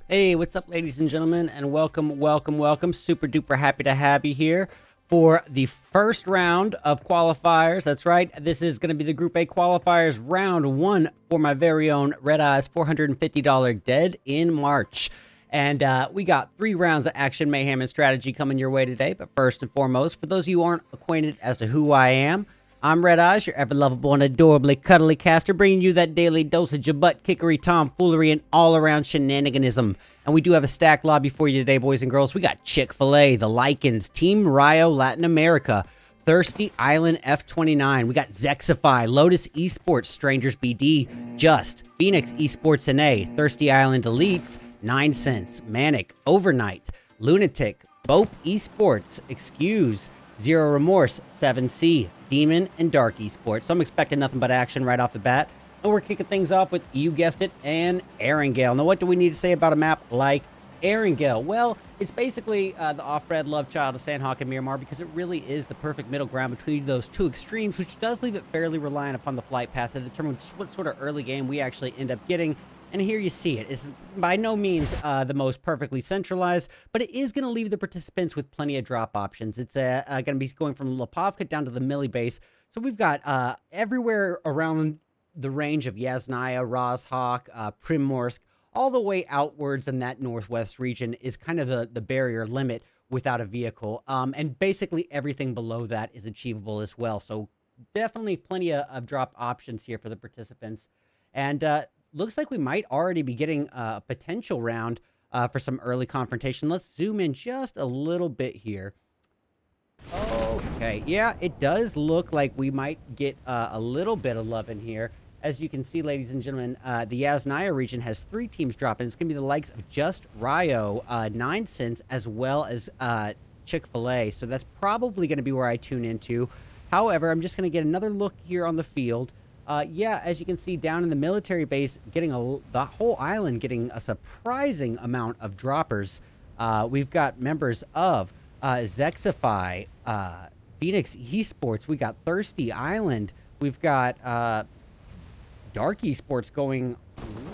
Hey, what's up, ladies and gentlemen, and welcome. Super duper happy to have you here for the first round of qualifiers. That's right. This is going to be the Group A qualifiers, round one for my very own RedEyes $450 Dead in March. And we got 3 rounds of action, mayhem, and strategy coming your way today. But first and foremost, for those of you who aren't acquainted as to who I am, I'm RedEyes, your ever-lovable and adorably cuddly caster, bringing you that daily dosage of butt-kickery, tomfoolery, and all-around shenaniganism. And we do have a stacked lobby for you today, boys and girls. We got Chick-fil-A, the Lycans, Team Rio Latin America, Thirsty Island F29. We got Zexify, Lotus Esports, Strangers BD, Just, Phoenix Esports NA, Thirsty Island Elites, 9 Cents, Manic, Overnight, Lunatic, Bope Esports, Excuse, Zero Remorse, 7C, Demon, and Dark Esports. So I'm expecting nothing but action right off the bat. And we're kicking things off with, you guessed it, an Erangel. Now, what do we need to say about a map like Erangel? Well, it's basically the off-bred love child of Sandhawk and Miramar, because it really is the perfect middle ground between those two extremes, which does leave it fairly reliant upon the flight path to determine what sort of early game we actually end up getting. And here you see it. It's by no means the most perfectly centralized, but it is going to leave the participants with plenty of drop options. It's going to be going from Lipovka down to the Millie base. So we've got everywhere around the range of Yasnaya, Rozhok, Primorsk, all the way outwards in that northwest region is kind of the barrier limit without a vehicle. And basically everything below that is achievable as well. So definitely plenty of drop options here for the participants. And looks like we might already be getting a potential round for some early confrontation. Let's zoom in just a little bit here. Okay, yeah, it does look like we might get a little bit of love in here. As you can see, ladies and gentlemen, the Yasnaya region has 3 teams dropping. It's going to be the likes of Just, Rio, 9 Cents, as well as Chick-fil-A. So that's probably going to be where I tune into. However, I'm just going to get another look here on the field. Yeah, as you can see down in the military base, getting the whole island getting a surprising amount of droppers. We've got members of Zexify, Phoenix Esports. We got Thirsty Island. We've got Dark Esports going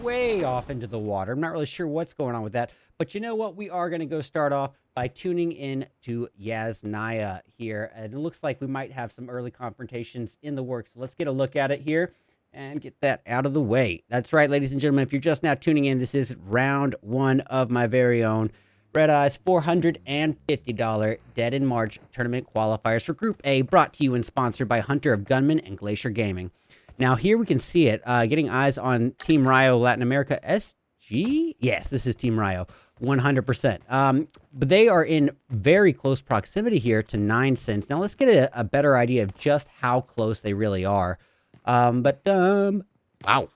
way off into the water. I'm not really sure what's going on with that. But you know what? We are going to go start off by tuning in to Yasnaya here. And it looks like we might have some early confrontations in the works. So let's get a look at it here and get that out of the way. That's right, ladies and gentlemen. If you're just now tuning in, this is round 1 of my very own RedEyes $450 Dead in March tournament qualifiers for Group A, brought to you and sponsored by Hunter of Gunman and Glacier Gaming. Now, here we can see it. Getting eyes on Team Rio Latin America SG? Yes, this is Team Rio. 100%. But they are in very close proximity here to 9 Cents. Now, let's get a better idea of just how close they really are. Wow.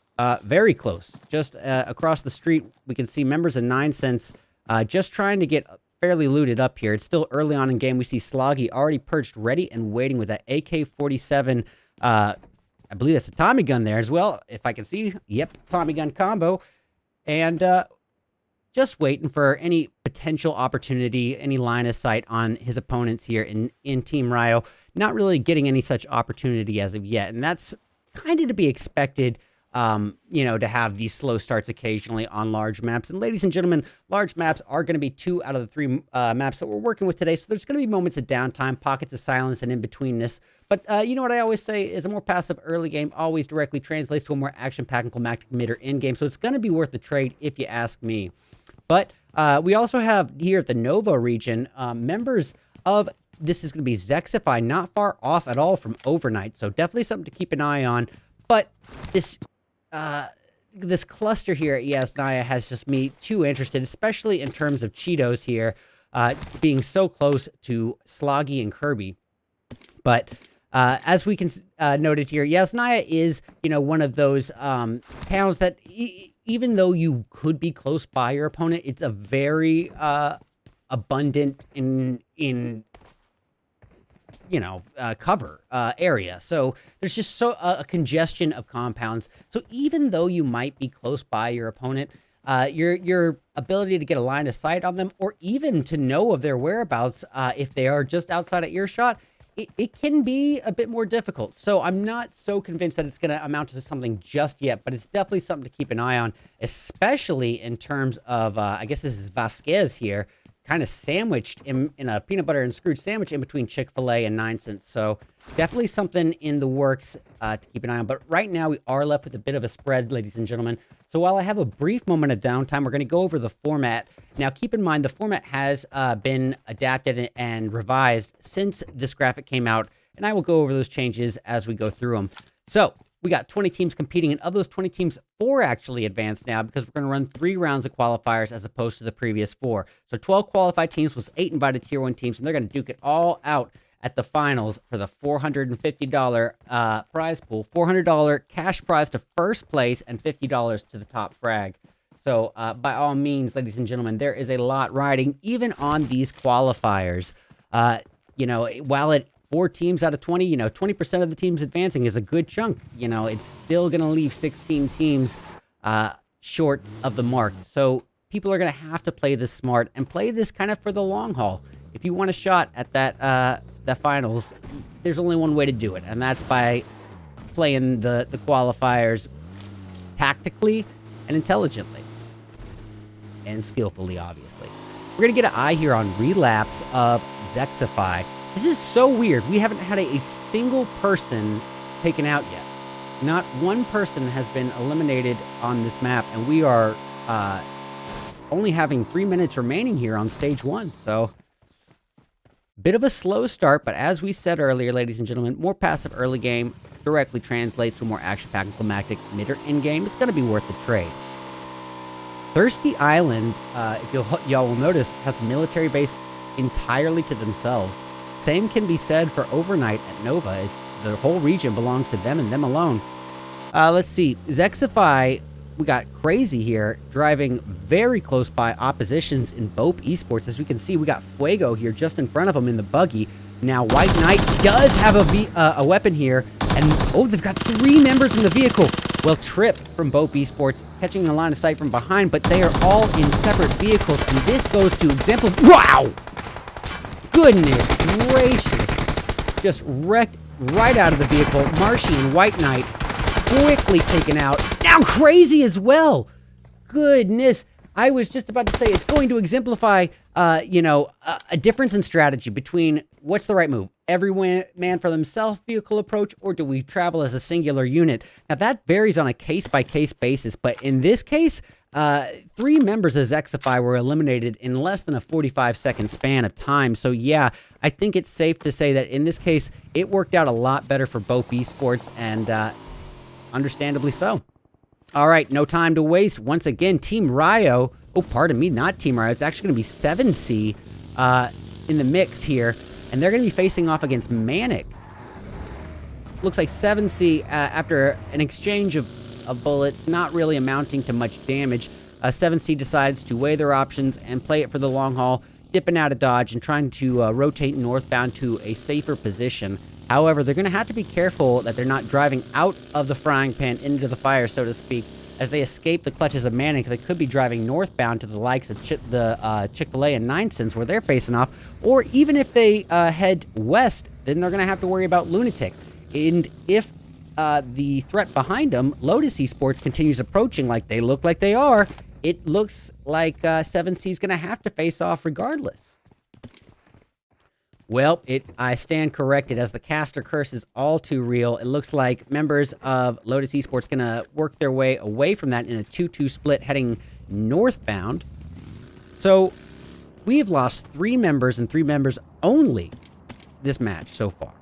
Very close. Just across the street, we can see members of 9 Cents just trying to get fairly looted up here. It's still early on in game. We see Sloggy already perched, ready and waiting with that AK-47 I believe that's a Tommy gun there as well, if I can see. Yep, Tommy gun combo. And just waiting for any potential opportunity, any line of sight on his opponents here in Team Rio. Not really getting any such opportunity as of yet. And that's kind of to be expected, you know, to have these slow starts occasionally on large maps. And ladies and gentlemen, large maps are going to be 2 out of the 3 maps that we're working with today. So there's going to be moments of downtime, pockets of silence, and in-betweenness. But you know what I always say is a more passive early game always directly translates to a more action-packed and climactic mid or end game. So it's going to be worth the trade if you ask me. But we also have here at the Nova region, members of, this is going to be Zexify, not far off at all from Overnight. So definitely something to keep an eye on. But this cluster here at Yasnaya has just me too interested, especially in terms of Cheetos here, being so close to Sloggy and Kirby. But as we can noted here, Yasnaya is, you know, one of those towns that even though you could be close by your opponent, it's a very abundant in you know, cover area. So there's just a congestion of compounds. So even though you might be close by your opponent, your ability to get a line of sight on them, or even to know of their whereabouts if they are just outside of earshot, it can be a bit more difficult. So I'm not so convinced that it's going to amount to something just yet, but it's definitely something to keep an eye on, especially in terms of, I guess this is Vasquez here, kind of sandwiched in a peanut butter and screwed sandwich in between Chick-fil-A and 9 Cents. So definitely something in the works to keep an eye on. But right now we are left with a bit of a spread, ladies and gentlemen. So while I have a brief moment of downtime, we're going to go over the format. Now, keep in mind, the format has been adapted and revised since this graphic came out, and I will go over those changes as we go through them. So we got 20 teams competing, and of those 20 teams, 4 actually advanced now because we're going to run 3 rounds of qualifiers as opposed to the previous 4. So 12 qualified teams plus 8 invited Tier 1 teams, and they're going to duke it all out at the finals for the $450 prize pool, $400 cash prize to first place, and $50 to the top frag. So by all means, ladies and gentlemen, there is a lot riding, even on these qualifiers. You know, while it 4 teams out of 20, you know, 20% of the teams advancing is a good chunk. You know, it's still going to leave 16 teams short of the mark. So people are going to have to play this smart and play this kind of for the long haul. If you want a shot at that the finals, there's only one way to do it, and that's by playing the qualifiers tactically and intelligently and skillfully, obviously. We're gonna get an eye here on relapse of Zexify. This is so weird. We haven't had a single person taken out yet. Not one person has been eliminated on this map, and we are only having 3 minutes remaining here on stage 1. So bit of a slow start, but as we said earlier, ladies and gentlemen, more passive early game directly translates to a more action-packed and climactic mid or end game. It's going to be worth the trade. Thirsty Island, if y'all will notice, has military base entirely to themselves. Same can be said for Overnight at Nova. The whole region belongs to them and them alone. Let's see. Zexify, we got Crazy here, driving very close by oppositions in Bope Esports. As we can see, we got Fuego here just in front of him in the buggy. Now, White Knight does have a weapon here, and oh, they've got 3 members in the vehicle. Well, Trip from Bope Esports catching the line of sight from behind, but they are all in separate vehicles, and this goes to example. Wow! Goodness gracious! Just wrecked right out of the vehicle. Marshy and White Knight quickly taken out. Now Crazy as well. Goodness. I was just about to say it's going to exemplify, you know, a difference in strategy between what's the right move. Every man for themselves vehicle approach, or do we travel as a singular unit? Now that varies on a case-by-case basis, but in this case, 3 members of Zexify were eliminated in less than a 45-second span of time. So yeah, I think it's safe to say that in this case, it worked out a lot better for Bope Esports, and understandably so. All right, no time to waste. Once again, Team Ryo, oh, pardon me, not Team Ryo. It's actually going to be 7C in the mix here, and they're going to be facing off against Manic. Looks like 7C, after an exchange of bullets, not really amounting to much damage, 7C decides to weigh their options and play it for the long haul, dipping out of dodge and trying to rotate northbound to a safer position. However, they're going to have to be careful that they're not driving out of the frying pan into the fire, so to speak. As they escape the clutches of Manic, they could be driving northbound to the likes of Chick-fil-A and 9 Cents, where they're facing off. Or even if they head west, then they're going to have to worry about Lunatic. And if the threat behind them, Lotus Esports, continues approaching like they look like they are, it looks like 7C is going to have to face off regardless. Well, I stand corrected, as the caster curse is all too real. It looks like members of Lotus Esports going to work their way away from that in a 2-2 split heading northbound. So we've lost 3 members and 3 members only this match so far.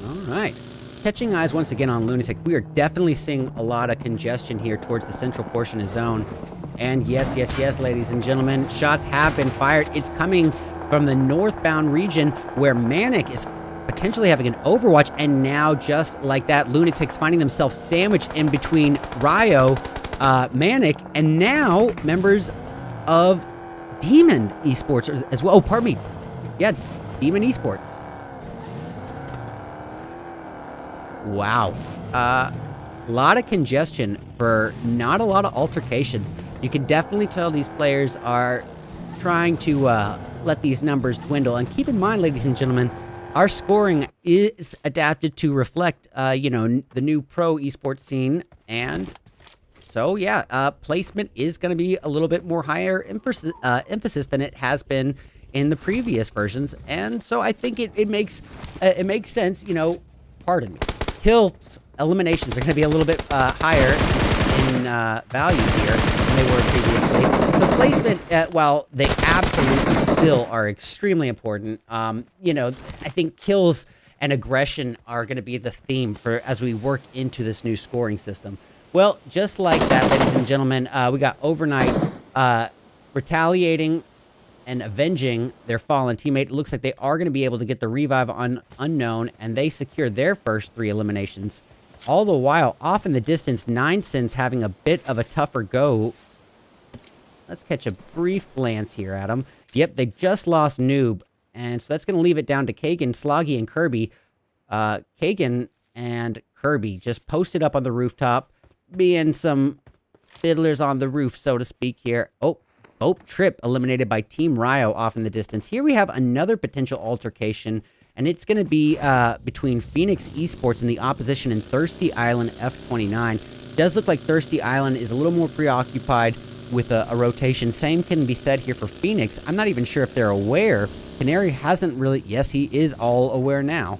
All right. Catching eyes once again on Lunatic. We are definitely seeing a lot of congestion here towards the central portion of zone. And yes, ladies and gentlemen, shots have been fired. It's coming from the northbound region where Manic is potentially having an overwatch. And now, just like that, Lunatic's finding themselves sandwiched in between Ryo, Manic, and now members of Demon Esports as well. Oh, pardon me. Yeah, Demon Esports. Wow. A lot of congestion for not a lot of altercations. You can definitely tell these players are trying to let these numbers dwindle. And keep in mind, ladies and gentlemen, our scoring is adapted to reflect, you know, the new pro esports scene. And so, yeah, placement is going to be a little bit more higher emphasis than it has been in the previous versions. And so I think it makes sense, you know, pardon me, kills, eliminations are going to be a little bit higher in value here than they were previously. The placement, while they absolutely still are extremely important, you know, I think kills and aggression are going to be the theme for as we work into this new scoring system. Well, just like that, ladies and gentlemen, we got Overnight retaliating and avenging their fallen teammate. It looks like they are going to be able to get the revive on Unknown, and they secure their first 3 eliminations. All the while, off in the distance, 9cents having a bit of a tougher go. Let's catch a brief glance here at them. Yep, they just lost Noob, and so that's going to leave it down to Kagan, Sloggy, and Kirby. Kagan and Kirby just posted up on the rooftop, being some fiddlers on the roof, so to speak here. Oh, Bope Trip eliminated by Team Ryo off in the distance. Here we have another potential altercation, and it's going to be between Phoenix Esports and the opposition in Thirsty Island F29. It does look like Thirsty Island is a little more preoccupied with a rotation. Same can be said here for Phoenix. I'm not even sure if they're aware. Canary hasn't really... Yes, he is all aware now.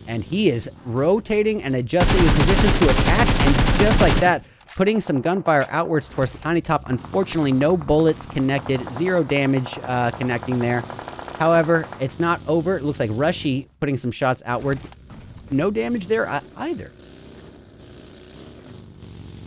And he is rotating and adjusting his position to attack, and just like that, putting some gunfire outwards towards the tiny top. Unfortunately, no bullets connected, 0 damage connecting there. However, it's not over. It looks like Rushy putting some shots outward. No damage there either.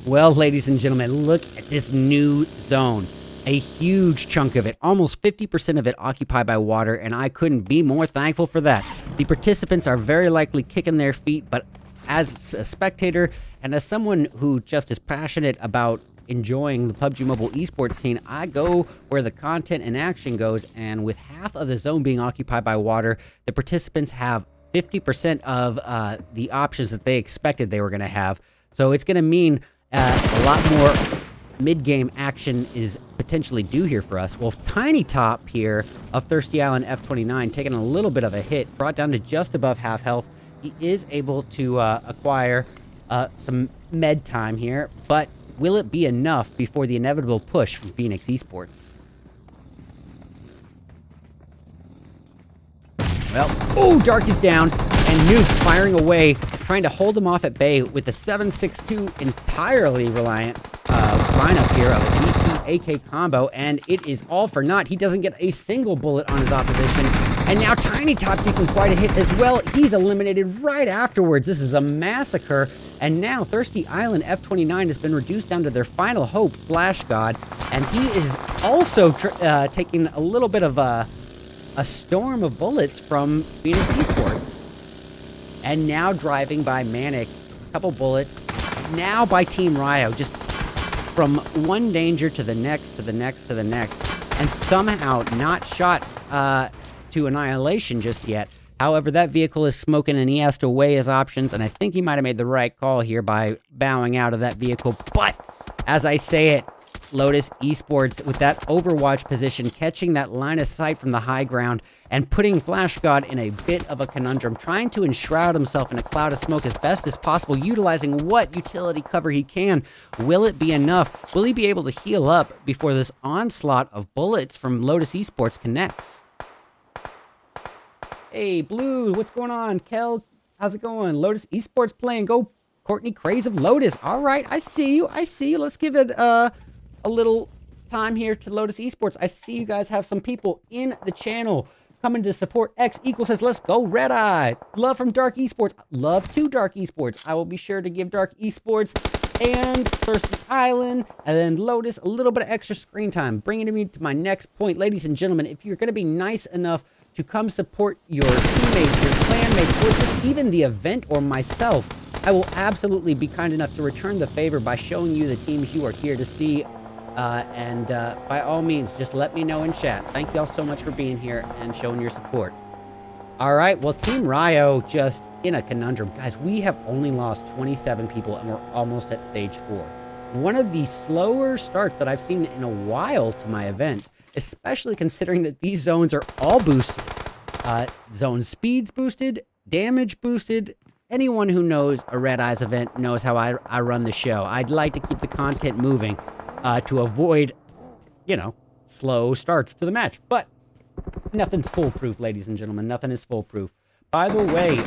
Well, ladies and gentlemen, look at this new zone. A huge chunk of it, almost 50% of it occupied by water, and I couldn't be more thankful for that. The participants are very likely kicking their feet, but as a spectator and as someone who just is passionate about enjoying the PUBG Mobile esports scene, I go where the content and action goes, and with half of the zone being occupied by water, the participants have 50% of the options that they expected they were going to have. So it's going to mean a lot more mid-game action is potentially due here for us. Well, Tiny Top here of Thirsty Island F29 taking a little bit of a hit, brought down to just above half health. He is able to acquire some med time here, but will it be enough before the inevitable push from Phoenix Esports? Well, oh, Dark is down, and Nuke's firing away, trying to hold him off at bay with the 7.62 entirely reliant lineup here of a DP AK combo, and it is all for naught. He doesn't get a single bullet on his opposition, and now Tiny Top taking quite a hit as well. He's eliminated right afterwards. This is a massacre, and now Thirsty Island F29 has been reduced down to their final hope, Flash God, and he is also taking a little bit of a storm of bullets from Phoenix Esports. And now driving by Manic, a couple bullets, now by Team Ryo, just from one danger to the next, to the next, to the next, and somehow not shot to annihilation just yet. However, that vehicle is smoking, and he has to weigh his options, and I think he might have made the right call here by bowing out of that vehicle. But, as I say it, Lotus Esports with that Overwatch position, catching that line of sight from the high ground and putting Flash God in a bit of a conundrum, trying to enshroud himself in a cloud of smoke as best as possible, utilizing what utility cover he can. Will it be enough? Will he be able to heal up before this onslaught of bullets from Lotus Esports connects? Hey, Blue, what's going on? Kel, how's it going? Lotus Esports playing. Go Courtney Craze of Lotus. All right, I see you. I see you. Let's give it a little time here to Lotus Esports. I see you guys have some people in the channel coming to support. X Equal says, let's go Redeye. Love from Dark Esports. Love to Dark Esports. I will be sure to give Dark Esports and Thirsty Island and then Lotus a little bit of extra screen time. Bringing me to my next point. Ladies and gentlemen, if you're going to be nice enough to come support your teammates, your clanmates, or just even the event or myself, I will absolutely be kind enough to return the favor by showing you the teams you are here to see. And by all means, just let me know in chat. Thank you all so much for being here and showing your support. All right, well, Team Ryo just in a conundrum. Guys, we have only lost 27 people, and we're almost at stage 4. One of the slower starts that I've seen in a while to my event. especially considering that these zones are all boosted. Zone speeds boosted, damage boosted. Anyone who knows a RedEyes event knows how I run the show. I'd like to keep the content moving to avoid, you know, slow starts to the match. But nothing's foolproof, ladies and gentlemen. Nothing is foolproof. By the way,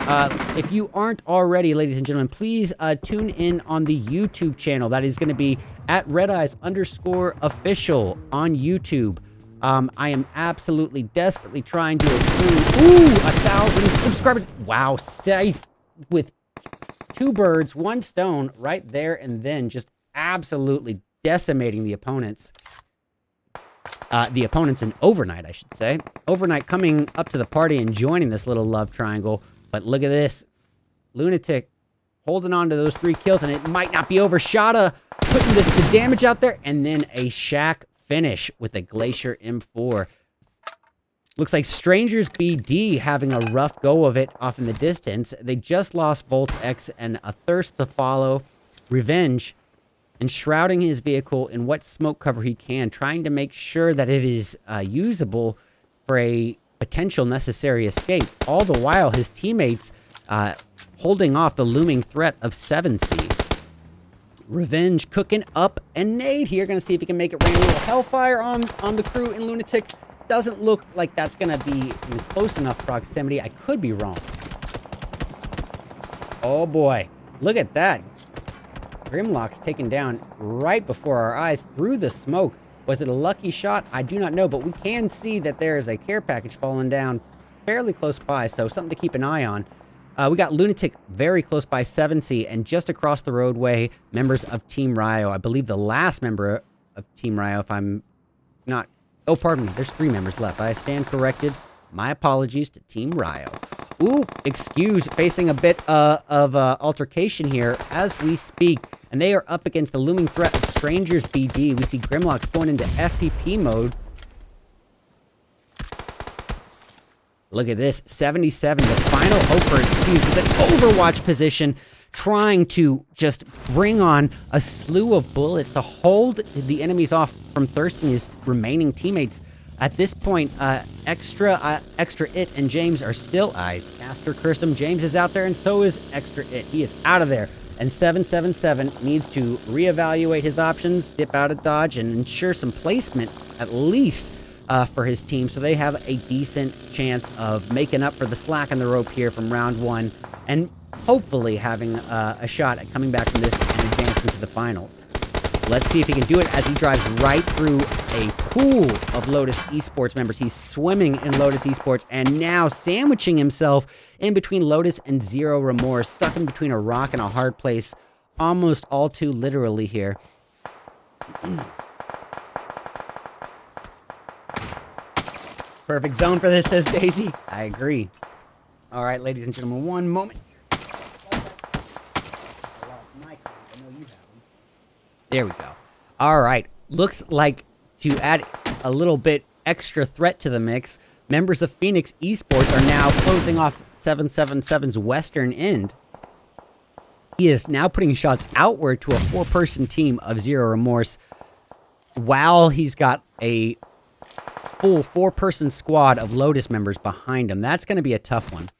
if you aren't already, ladies and gentlemen, please tune in on the YouTube channel. That is going to be at RedEyes_official on YouTube. I am absolutely desperately trying to accrue, 1,000 subscribers. Wow, safe with 2 birds, 1 stone right there and then, just absolutely decimating the opponents. The opponents in Overnight, I should say. Overnight coming up to the party and joining this little love triangle. But look at this. Lunatic holding on to those 3 kills, and it might not be over. Shada putting the damage out there, and then a Shack finish with a Glacier M4. Looks like Strangers BD having a rough go of it off in the distance. They just lost Volt X and a Thirst to follow. Revenge enshrouding his vehicle in what smoke cover he can, trying to make sure that it is usable for a potential necessary escape. All the while, his teammates holding off the looming threat of 7C. Revenge cooking up a nade here. Going to see if he can make it rain a little hellfire on the crew in Lunatic. Doesn't look like that's going to be in close enough proximity. I could be wrong. Oh boy. Look at that. Grimlock's taken down right before our eyes through the smoke. Was it a lucky shot? I do not know, but we can see that there is a care package falling down fairly close by, so something to keep an eye on. We got Lunatic very close by 7C, and just across the roadway, members of Team Ryo. I believe the last member of Team Ryo, if I'm not... Oh, pardon me. There's 3 members left. I stand corrected. My apologies to Team Ryo. Ooh, excuse, facing a bit of altercation here as we speak. And they are up against the looming threat of Strangers BD. We see Grimlock's going into FPP mode. Look at this, 77, the final hope for Excuse with an Overwatch position, trying to just bring on a slew of bullets to hold the enemies off from thirsting his remaining teammates. At this point, Extra It and James are still... Caster cursed him. James is out there, and so is Extra It. He is out of there. And 777 needs to reevaluate his options, dip out of dodge, and ensure some placement, at least, for his team, so they have a decent chance of making up for the slack in the rope here from round 1, and hopefully having a shot at coming back from this and advancing to the finals. Let's see if he can do it as he drives right through a pool of Lotus Esports members. He's swimming in Lotus Esports and now sandwiching himself in between Lotus and Zero Remorse, stuck in between a rock and a hard place, almost all too literally here. Perfect zone for this, says Daisy. I agree. All right, ladies and gentlemen, one moment. There we go. All right. Looks like to add a little bit extra threat to the mix, members of Phoenix Esports are now closing off 777's western end. He is now putting shots outward to a 4-person team of Zero Remorse, while he's got a full 4-person squad of Lotus members behind him. That's going to be a tough one.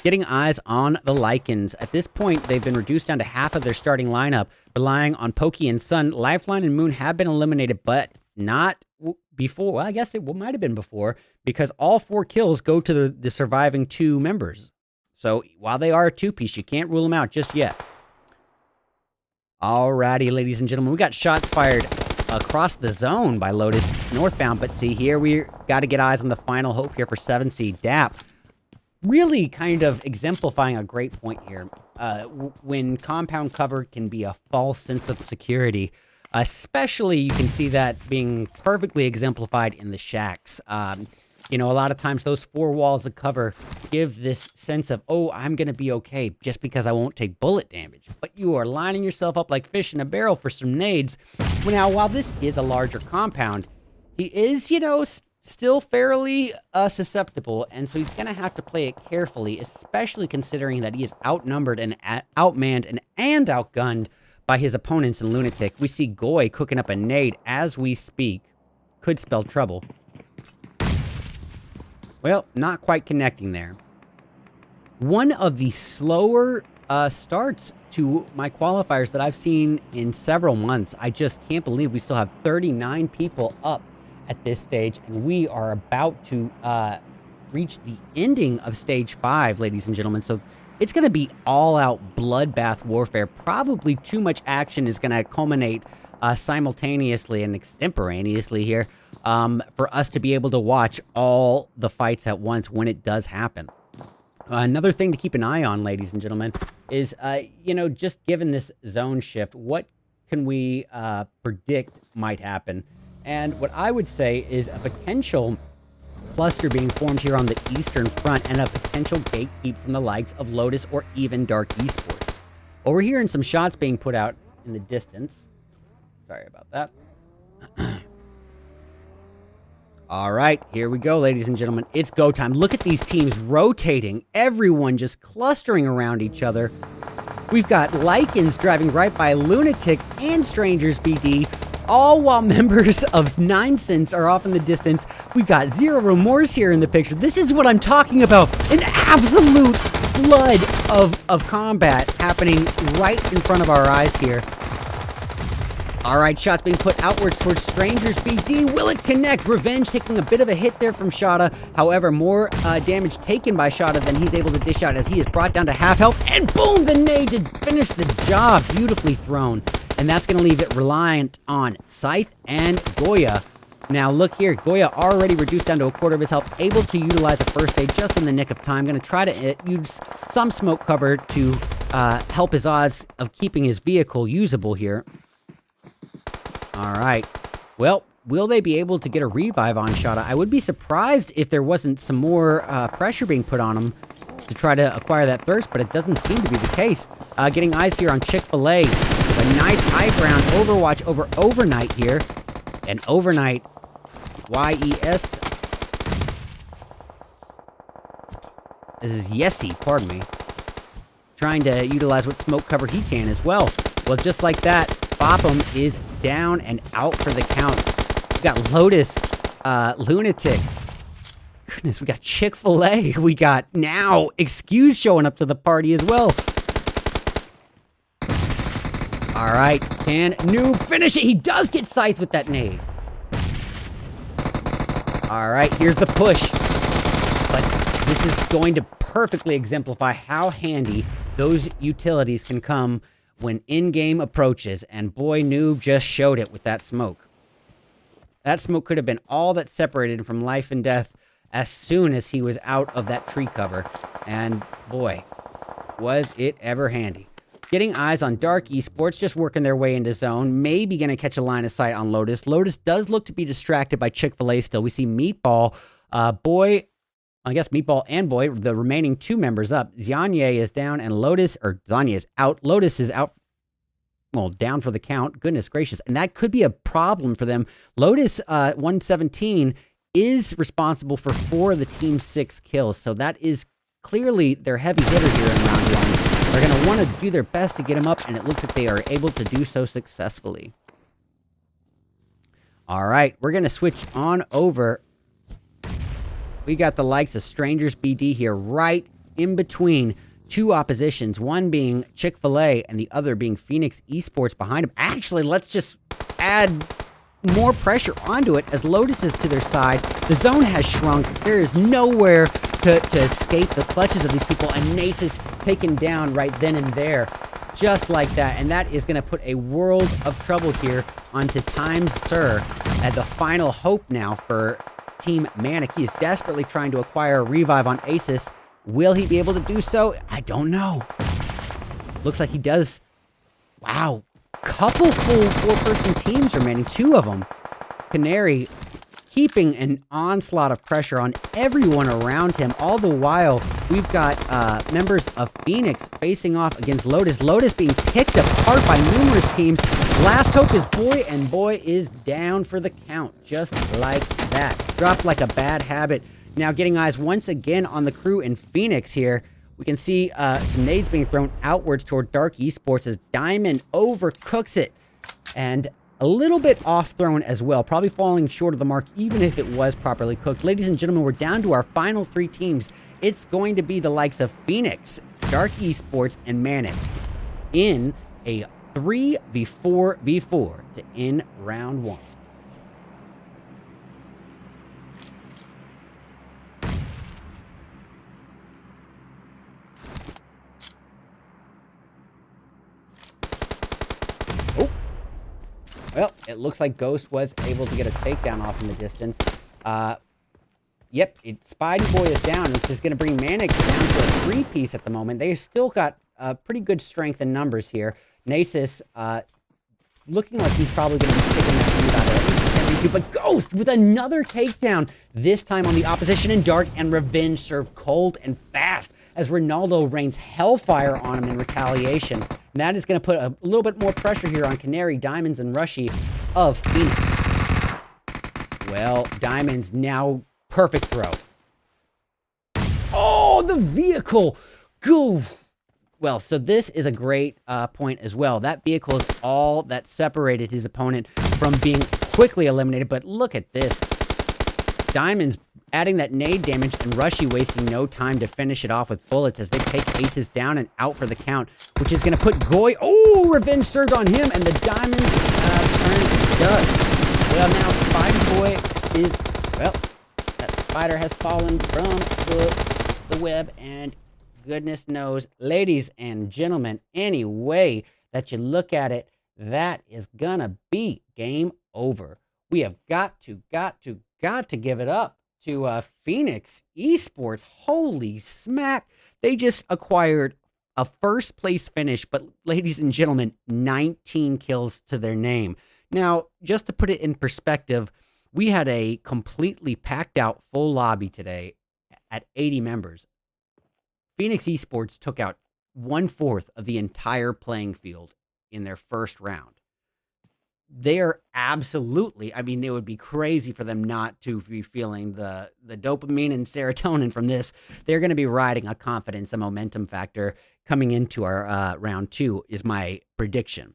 Getting eyes on the Lycans. At this point, they've been reduced down to half of their starting lineup, relying on Pokey and Sun. Lifeline and Moon have been eliminated, but not before. Well, I guess it might have been before, because all 4 kills go to the surviving 2 members. So while they are a 2-piece, you can't rule them out just yet. Alrighty, ladies and gentlemen, we got shots fired across the zone by Lotus northbound, but see here, we got to get eyes on the final hope here for 7C DAP. Really kind of exemplifying a great point here. When compound cover can be a false sense of security, especially you can see that being perfectly exemplified in the shacks. You know, a lot of times those 4 walls of cover give this sense of, oh, I'm going to be okay just because I won't take bullet damage. But you are lining yourself up like fish in a barrel for some nades. Now, while this is a larger compound, he is, you know, still fairly susceptible, and so he's going to have to play it carefully, especially considering that he is outnumbered and outmanned and outgunned by his opponents in Lunatic. We see Goy cooking up a nade as we speak. Could spell trouble. Well, not quite connecting there. One of the slower starts to my qualifiers that I've seen in several months. I just can't believe we still have 39 people up at this stage, and we are about to reach the ending of stage 5, ladies and gentlemen. So it's going to be all-out bloodbath warfare. Probably too much action is going to culminate simultaneously and extemporaneously here for us to be able to watch all the fights at once when it does happen. Another thing to keep an eye on, ladies and gentlemen, is, you know, just given this zone shift, what can we predict might happen? And what I would say is a potential cluster being formed here on the eastern front and a potential gatekeep from the likes of Lotus or even Dark Esports. Well, we're hearing some shots being put out in the distance. Sorry about that. All right, here we go, ladies and gentlemen. It's go time. Look at these teams rotating. Everyone just clustering around each other. We've got Lycans driving right by Lunatic and Strangers BD, all while members of 9 Cents are off in the distance. We've got Zero Remorse here in the picture. This is what I'm talking about. An absolute flood of combat happening right in front of our eyes here. All right, shots being put outwards towards Strangers BD. Will it connect? Revenge taking a bit of a hit there from Shada. However, more damage taken by Shada than he's able to dish out as he is brought down to half health. And boom, the nade to finish the job. Beautifully thrown. And that's going to leave it reliant on Scythe and Goya. Now, look here. Goya already reduced down to a quarter of his health, able to utilize a first aid just in the nick of time. Going to try to use some smoke cover to help his odds of keeping his vehicle usable here. All right. Well, will they be able to get a revive on Shada? I would be surprised if there wasn't some more pressure being put on him to try to acquire that thirst, but it doesn't seem to be the case. Getting eyes here on Chick-fil-A. A nice high ground overwatch over Overnight here. And Overnight, Y-E-S. This is Yesy, pardon me. Trying to utilize what smoke cover he can as well. Well, just like that, Bopham is down and out for the count. We got Lotus, Lunatic. Goodness, we got Chick-fil-A. We got now Excuse showing up to the party as well. All right, can Noob finish it? He does get Scythe with that nade. All right, here's the push. But this is going to perfectly exemplify how handy those utilities can come when in-game approaches, and boy, Noob just showed it with that smoke. That smoke could have been all that separated him from life and death as soon as he was out of that tree cover, and boy, was it ever handy. Getting eyes on Dark Esports, just working their way into zone, maybe going to catch a line of sight on Lotus. Lotus does look to be distracted by Chick-fil-A still. We see Meatball, Boy, I guess Meatball and Boy, the remaining 2 members up. Zanye is down and Lotus, or Zanye is out. Lotus is out, well, down for the count. Goodness gracious. And that could be a problem for them. Lotus, 117, is responsible for 4 of the team's 6 kills. So that is clearly their heavy hitter here in round 1. They're going to want to do their best to get him up, and it looks like they are able to do so successfully. All right, we're going to switch on over. We got the likes of Strangers BD here right in between 2 oppositions, one being Chick-fil-A and the other being Phoenix Esports behind him. Actually, let's just add more pressure onto it as Lotus is to their side. The zone has shrunk. There is nowhere to escape the clutches of these people, and Nace is taken down right then and there, just like that. And that is going to put a world of trouble here onto Times Sir at the final hope now for Team Manic. He is desperately trying to acquire a revive on Asus. Will he be able to do so? I don't know. Looks like he does. Wow. Couple full 4-person teams remaining, 2 of them. Canary keeping an onslaught of pressure on everyone around him. All the while, we've got members of Phoenix facing off against Lotus. Lotus being picked apart by numerous teams. Last hope is Boy, and Boy is down for the count, just like that. Dropped like a bad habit. Now getting eyes once again on the crew in Phoenix here. We can see some nades being thrown outwards toward Dark Esports as Diamond overcooks it. And a little bit off thrown as well, probably falling short of the mark, even if it was properly cooked. Ladies and gentlemen, we're down to our final 3 teams. It's going to be the likes of Phoenix, Dark Esports, and Manic in a 3v4v4 to end round 1. Oh, well, it looks like Ghost was able to get a takedown off in the distance. Yep, Spidey Boy is down, which is going to bring Manic down to a 3-piece at the moment. They still got pretty good strength in numbers here. Nasus, looking like he's probably going to be taking that lead out of at least every 2, but Ghost with another takedown, this time on the opposition in Dark, and Revenge served cold and fast as Ronaldo rains hellfire on him in retaliation. And that is going to put a little bit more pressure here on Canary, Diamonds, and Rushy of Phoenix. Well, Diamonds now perfect throw. Oh, the vehicle! Go! Well, so this is a great point as well. That vehicle is all that separated his opponent from being quickly eliminated. But look at this. Diamonds adding that nade damage and Rushy wasting no time to finish it off with bullets as they take Aces down and out for the count, which is going to put Goy... Oh, Revenge served on him, and the Diamonds turn to dust. Well, now Spider Boy is... Well, that spider has fallen from the web, and goodness knows, ladies and gentlemen, any way that you look at it, that is gonna be game over. We have got to give it up to Phoenix Esports. Holy smack. They just acquired a first place finish, but ladies and gentlemen, 19 kills to their name. Now, just to put it in perspective, we had a completely packed out full lobby today at 80 members. Phoenix Esports took out 1/4 of the entire playing field in their first round. They are absolutely, I mean, it would be crazy for them not to be feeling the dopamine and serotonin from this. They're going to be riding a confidence and momentum factor coming into our round 2 is my prediction.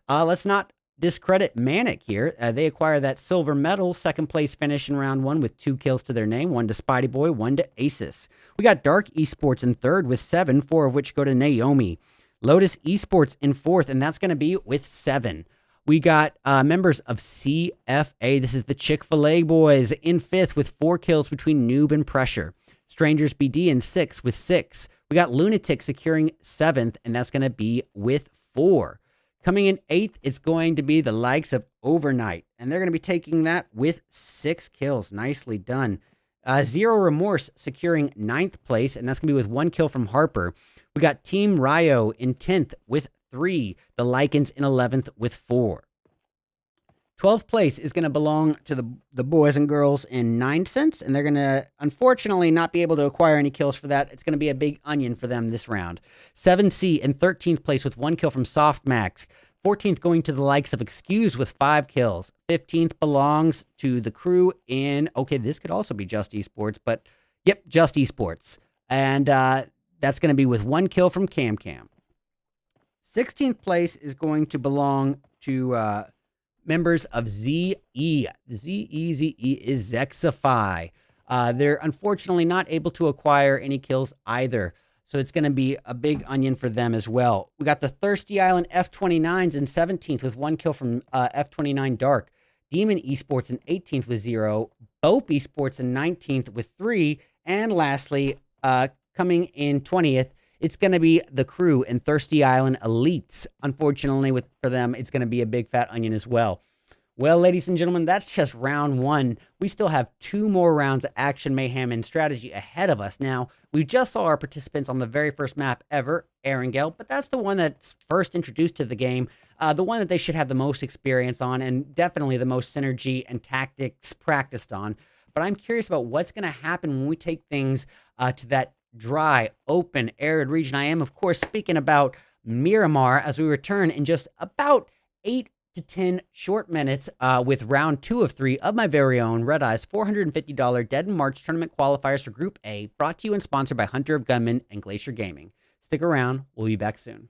Let's not discredit Manic here. They acquire that silver medal, second place finish in round 1 with 2 kills to their name, 1 to Spidey Boy, 1 to Asus. We got Dark Esports in 3rd with 7, 4 of which go to Naomi. Lotus Esports in 4th, and that's going to be with 7. We got members of CFA. This is the Chick-fil-A boys in 5th with 4 kills between Noob and Pressure. Strangers BD in 6th with 6. We got Lunatic securing 7th, and that's going to be with 4. Coming in 8th, it's going to be the likes of Overnight, and they're going to be taking that with 6 kills. Nicely done. Zero Remorse securing 9th place, and that's going to be with 1 kill from Harper. We got Team Ryo in 10th with 3. The Lycans in 11th with 4. 12th place is going to belong to the boys and girls in 9 cents, and they're going to, unfortunately, not be able to acquire any kills for that. It's going to be a big onion for them this round. 7C in 13th place with 1 kill from Softmax. 14th going to the likes of Excuse with 5 kills. 15th belongs to the crew in, okay, this could also be Just Esports, but yep, Just Esports. And that's going to be with 1 kill from Cam. 16th place is going to belong to members of ZE. ZE is Zexify. They're unfortunately not able to acquire any kills either. So it's going to be a big onion for them as well. We got the Thirsty Island F29s in 17th with 1 kill from F29 Dark. Demon Esports in 18th with 0. Bope Esports in 19th with 3. And lastly, coming in 20th, it's going to be the crew in Thirsty Island Elites. Unfortunately, for them, it's going to be a big fat onion as well. Well, ladies and gentlemen, that's just round 1. We still have 2 more rounds of action, mayhem, and strategy ahead of us. Now, we just saw our participants on the very first map ever, Erangel, but that's the one that's first introduced to the game, the one that they should have the most experience on, and definitely the most synergy and tactics practiced on. But I'm curious about what's going to happen when we take things to that dry, open, arid region. I am, of course, speaking about Miramar as we return in just about 8 to 10 short minutes with round 2 of 3 of my very own Redeyes $450 Dead in March tournament qualifiers for Group A, brought to you and sponsored by Hunter of Gunmen and Glacier Gaming. Stick around. We'll be back soon.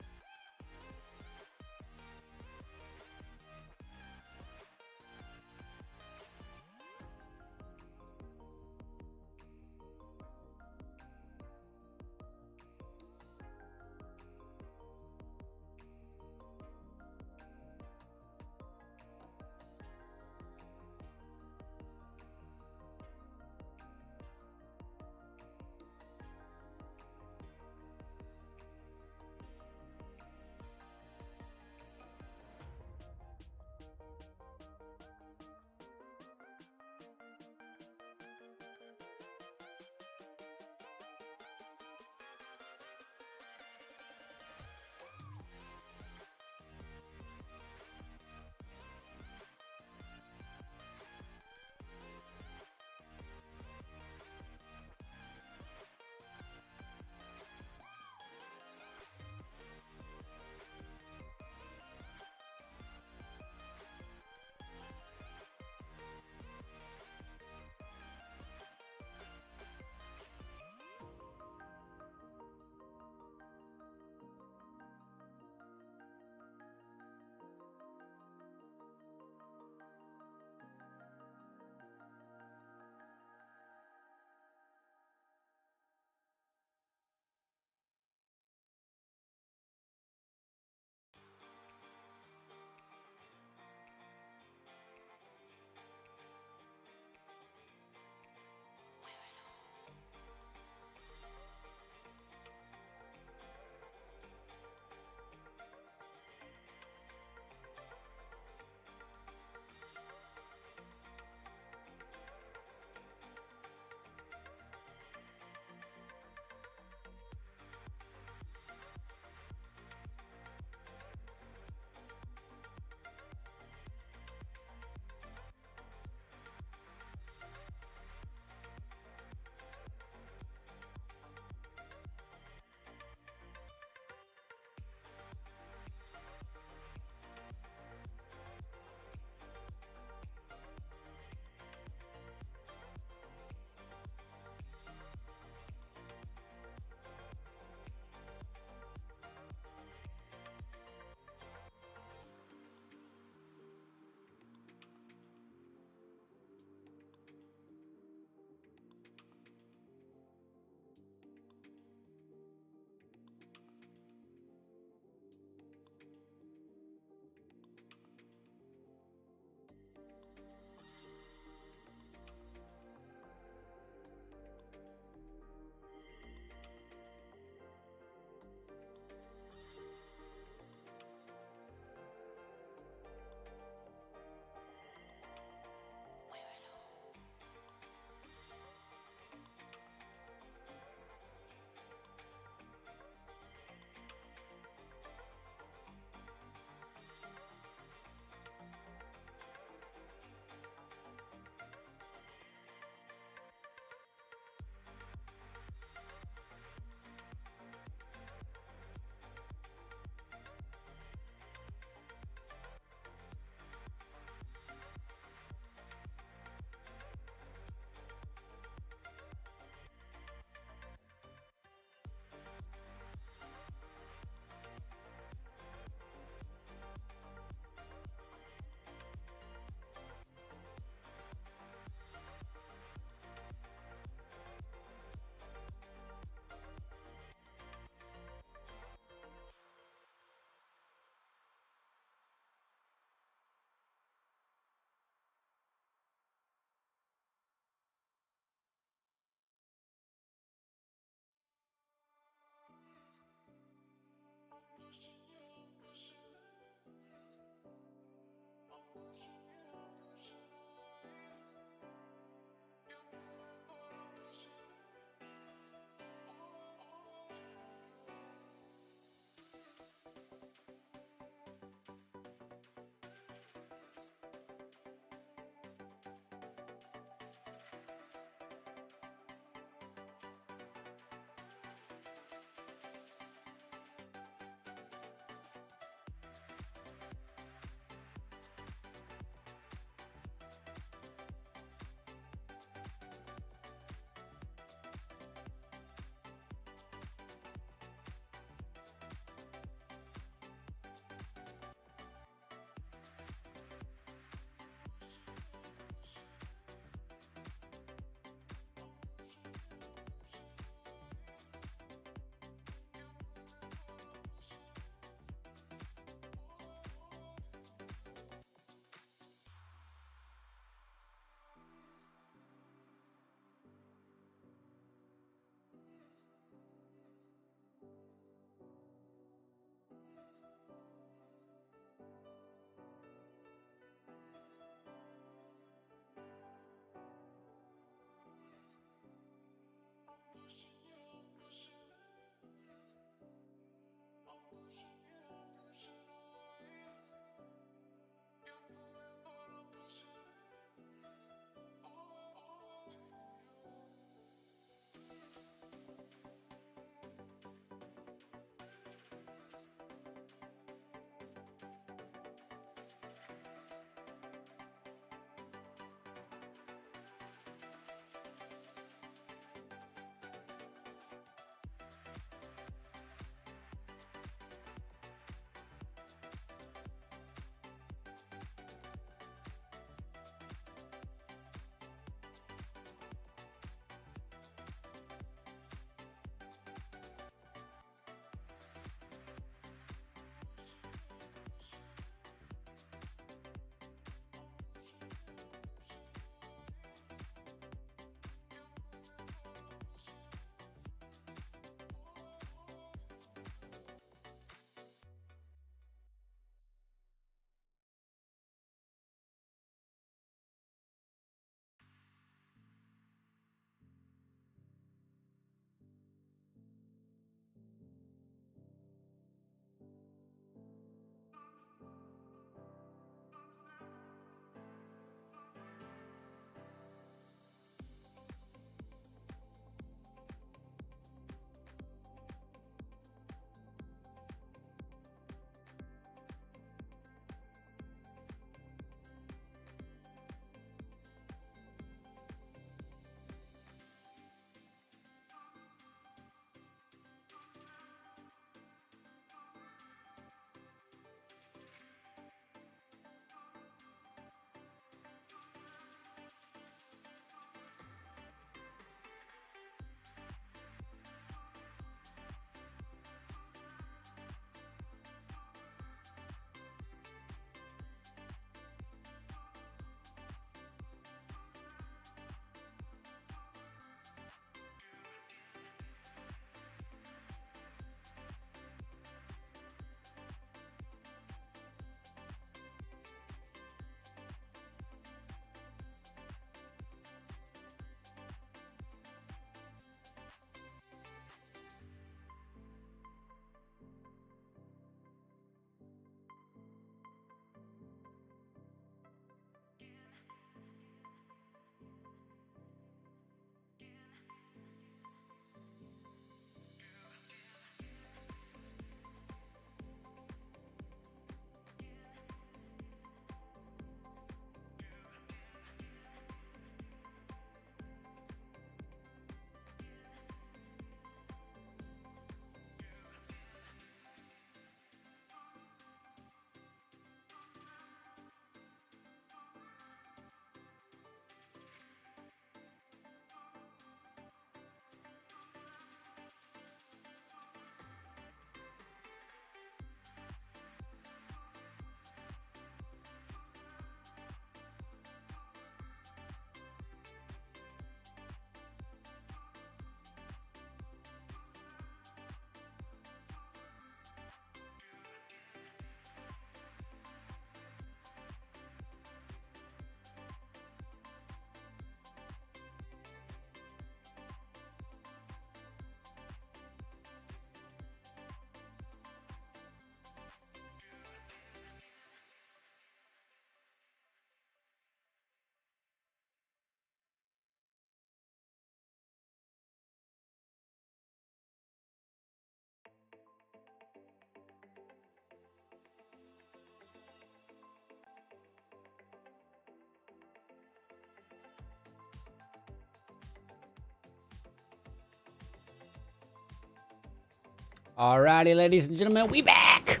Alrighty, ladies and gentlemen, we back!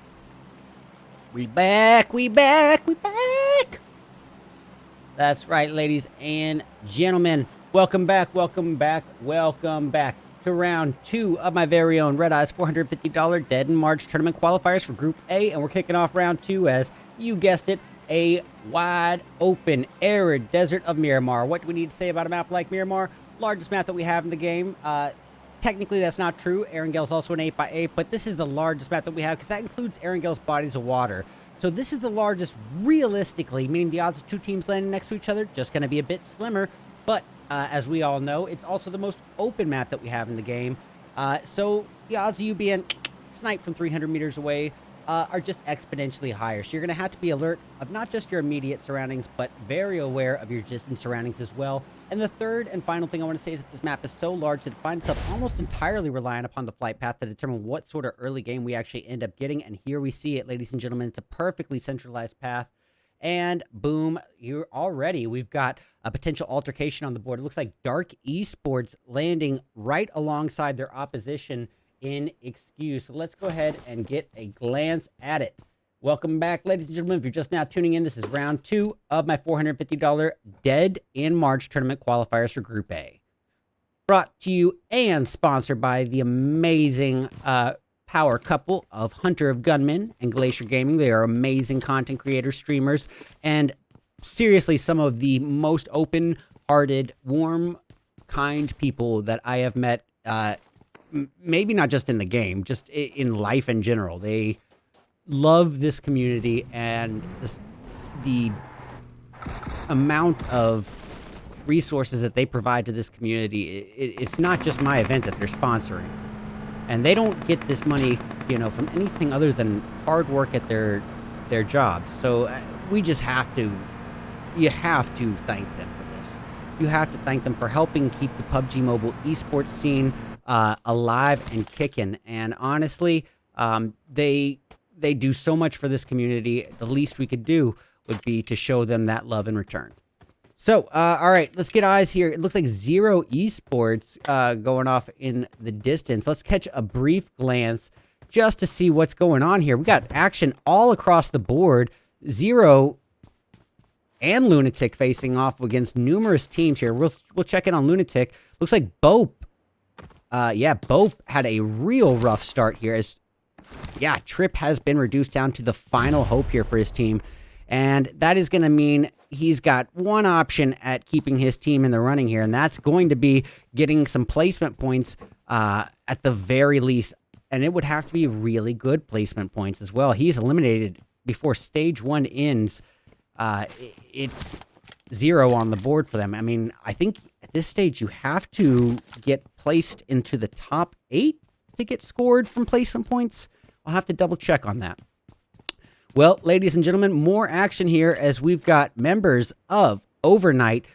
We back! That's right, ladies and gentlemen. Welcome back to round 2 of my very own RedEyes $450 Dead in March tournament qualifiers for Group A. And we're kicking off round 2 as, you guessed it, a wide open, arid desert of Miramar. What do we need to say about a map like Miramar? Largest map that we have in the game. Technically, that's not true. Erangel is also an 8x8, but this is the largest map that we have because that includes Erangel's bodies of water. So this is the largest realistically, meaning the odds of two teams landing next to each other just going to be a bit slimmer. But as we all know, it's also the most open map that we have in the game. So the odds of you being sniped from 300 meters away are just exponentially higher. So you're going to have to be alert of not just your immediate surroundings, but very aware of your distant surroundings as well. And the third and final thing I want to say is that this map is so large that it finds itself almost entirely reliant upon the flight path to determine what sort of early game we actually end up getting. And here we see it, ladies and gentlemen. It's a perfectly centralized path. And boom, we've got a potential altercation on the board. It looks like Dark Esports landing right alongside their opposition in Excuse. So let's go ahead and get a glance at it. Welcome back, ladies and gentlemen. If you're just now tuning in, this is round 2 of my $450 Dead in March tournament qualifiers for Group A. Brought to you and sponsored by the amazing power couple of Hunter of Gunmen and Glacier Gaming. They are amazing content creators, streamers, and seriously some of the most open-hearted, warm, kind people that I have met, maybe not just in the game, just in life in general. They love this community, and the amount of resources that they provide to this community, it's not just my event that they're sponsoring. And they don't get this money, you know, from anything other than hard work at their jobs. So we just you have to thank them for this. You have to thank them for helping keep the PUBG Mobile esports scene alive and kicking. And honestly, they do so much for this community. The least we could do would be to show them that love in return. So, all right, let's get eyes here. It looks like Zero Esports going off in the distance. Let's catch a brief glance just to see what's going on here. We got action all across the board. Zero and Lunatic facing off against numerous teams here. We'll check in on Lunatic. Looks like Bope. Bope had a real rough start here as Trip has been reduced down to the final hope here for his team. And that is going to mean he's got one option at keeping his team in the running here, and that's going to be getting some placement points at the very least. And it would have to be really good placement points as well. He's eliminated before stage 1 ends. It's 0 on the board for them. I mean, I think at this stage you have to get placed into the top 8 to get scored from placement points. I'll have to double check on that. Well, ladies and gentlemen, more action here as we've got members of Overnight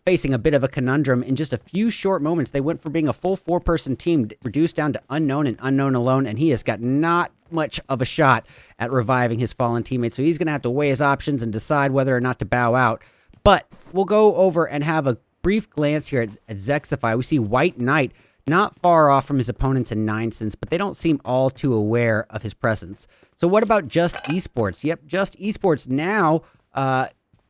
facing a bit of a conundrum in just a few short moments. They went from being a full 4-person team reduced down to Unknown and Unknown alone, and he has got not much of a shot at reviving his fallen teammates. So he's going to have to weigh his options and decide whether or not to bow out. But we'll go over and have a brief glance here at Zexify. We see White Knight not far off from his opponents in 9 cents, but they don't seem all too aware of his presence. So what about Just Esports? Yep, Just Esports now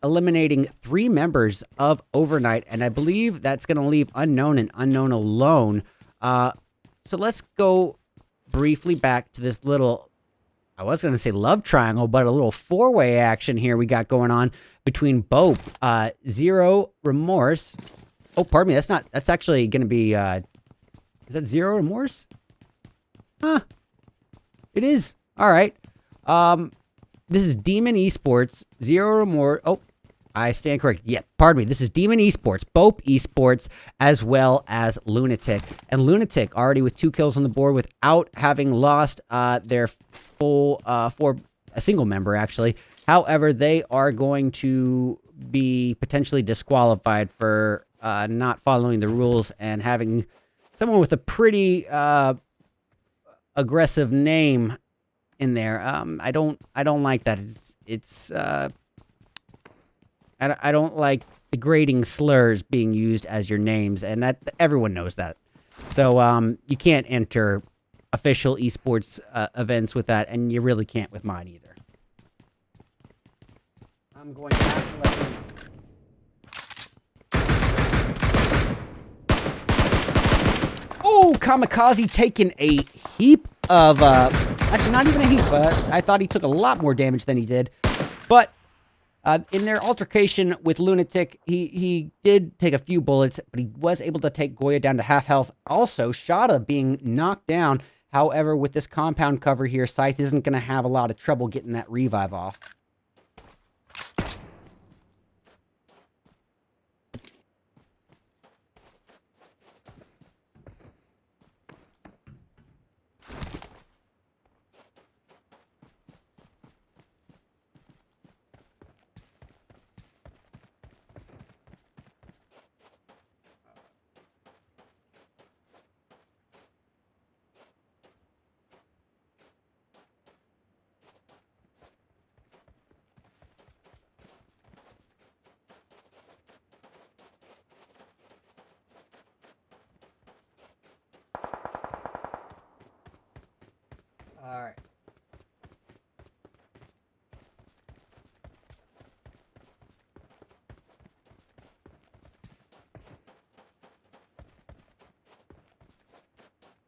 eliminating 3 members of Overnight, and I believe that's going to leave Unknown and Unknown alone. So let's go briefly back to this little, I was going to say love triangle, but a little 4-way action here we got going on between Bope, Zero Remorse. Oh, pardon me, that's actually going to be, is that Zero Remorse? Huh. It is. All right. This is Demon Esports, Zero Remorse. Oh, I stand corrected. Yeah, pardon me. This is Demon Esports, Bope Esports, as well as Lunatic. And Lunatic already with 2 kills on the board without having lost their full, a single member, actually. However, they are going to be potentially disqualified for not following the rules and having someone with a pretty aggressive name in there. I don't like that. I don't like degrading slurs being used as your names, and that everyone knows that. So you can't enter official esports events with that, and you really can't with mine either. I'm going to have to let you... Oh, Kamikaze taking a heap of, actually not even a heap, I thought he took a lot more damage than he did. But in their altercation with Lunatic, he did take a few bullets, but he was able to take Goya down to half health. Also, Shada being knocked down. However, with this compound cover here, Scythe isn't going to have a lot of trouble getting that revive off. All right.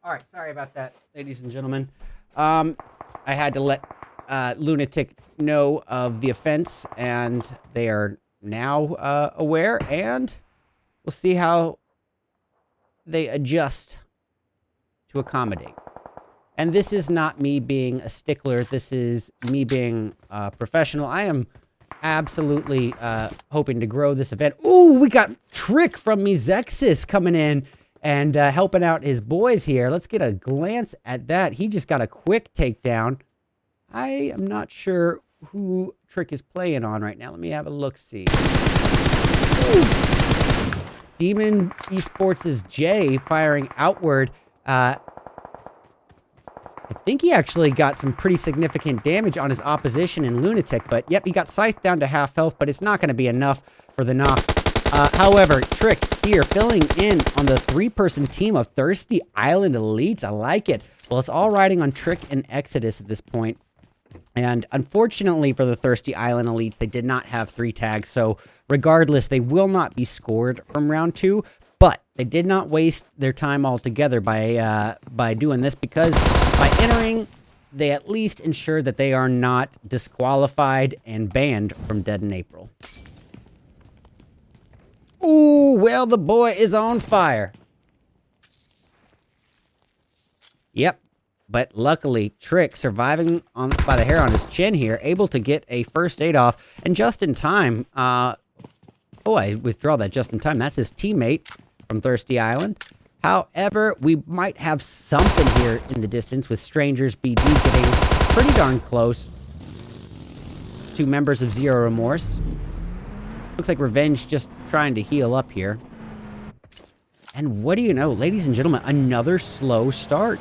All right, sorry about that, ladies and gentlemen. I had to let Lunatic know of the offense, and they are now aware, and we'll see how they adjust to accommodate. And this is not me being a stickler. This is me being a professional. I am absolutely hoping to grow this event. Ooh, we got Trick from Mezexis coming in and helping out his boys here. Let's get a glance at that. He just got a quick takedown. I am not sure who Trick is playing on right now. Let me have a look-see. Demon Esports' Jay firing outward. I think he actually got some pretty significant damage on his opposition in Lunatic, but yep, he got Scythe down to half health, but it's not going to be enough for the knock. However, Trick here filling in on the three-person team of Thirsty Island Elites. I like it. Well, it's all riding on Trick and Exodus at this point. And unfortunately for the Thirsty Island Elites, they did not have 3 tags, so regardless, they will not be scored from round 2. But they did not waste their time altogether by doing this, because by entering, they at least ensure that they are not disqualified and banned from Dead in April. Ooh, well, the boy is on fire. Yep. But luckily, Trick, surviving by the hair on his chin here, able to get a first aid off, and just in time, oh, I withdraw that just in time. That's his teammate from Thirsty Island. However, we might have something here in the distance with Strangers BD getting pretty darn close to members of Zero Remorse. Looks like Revenge just trying to heal up here. And what do you know, ladies and gentlemen, another slow start.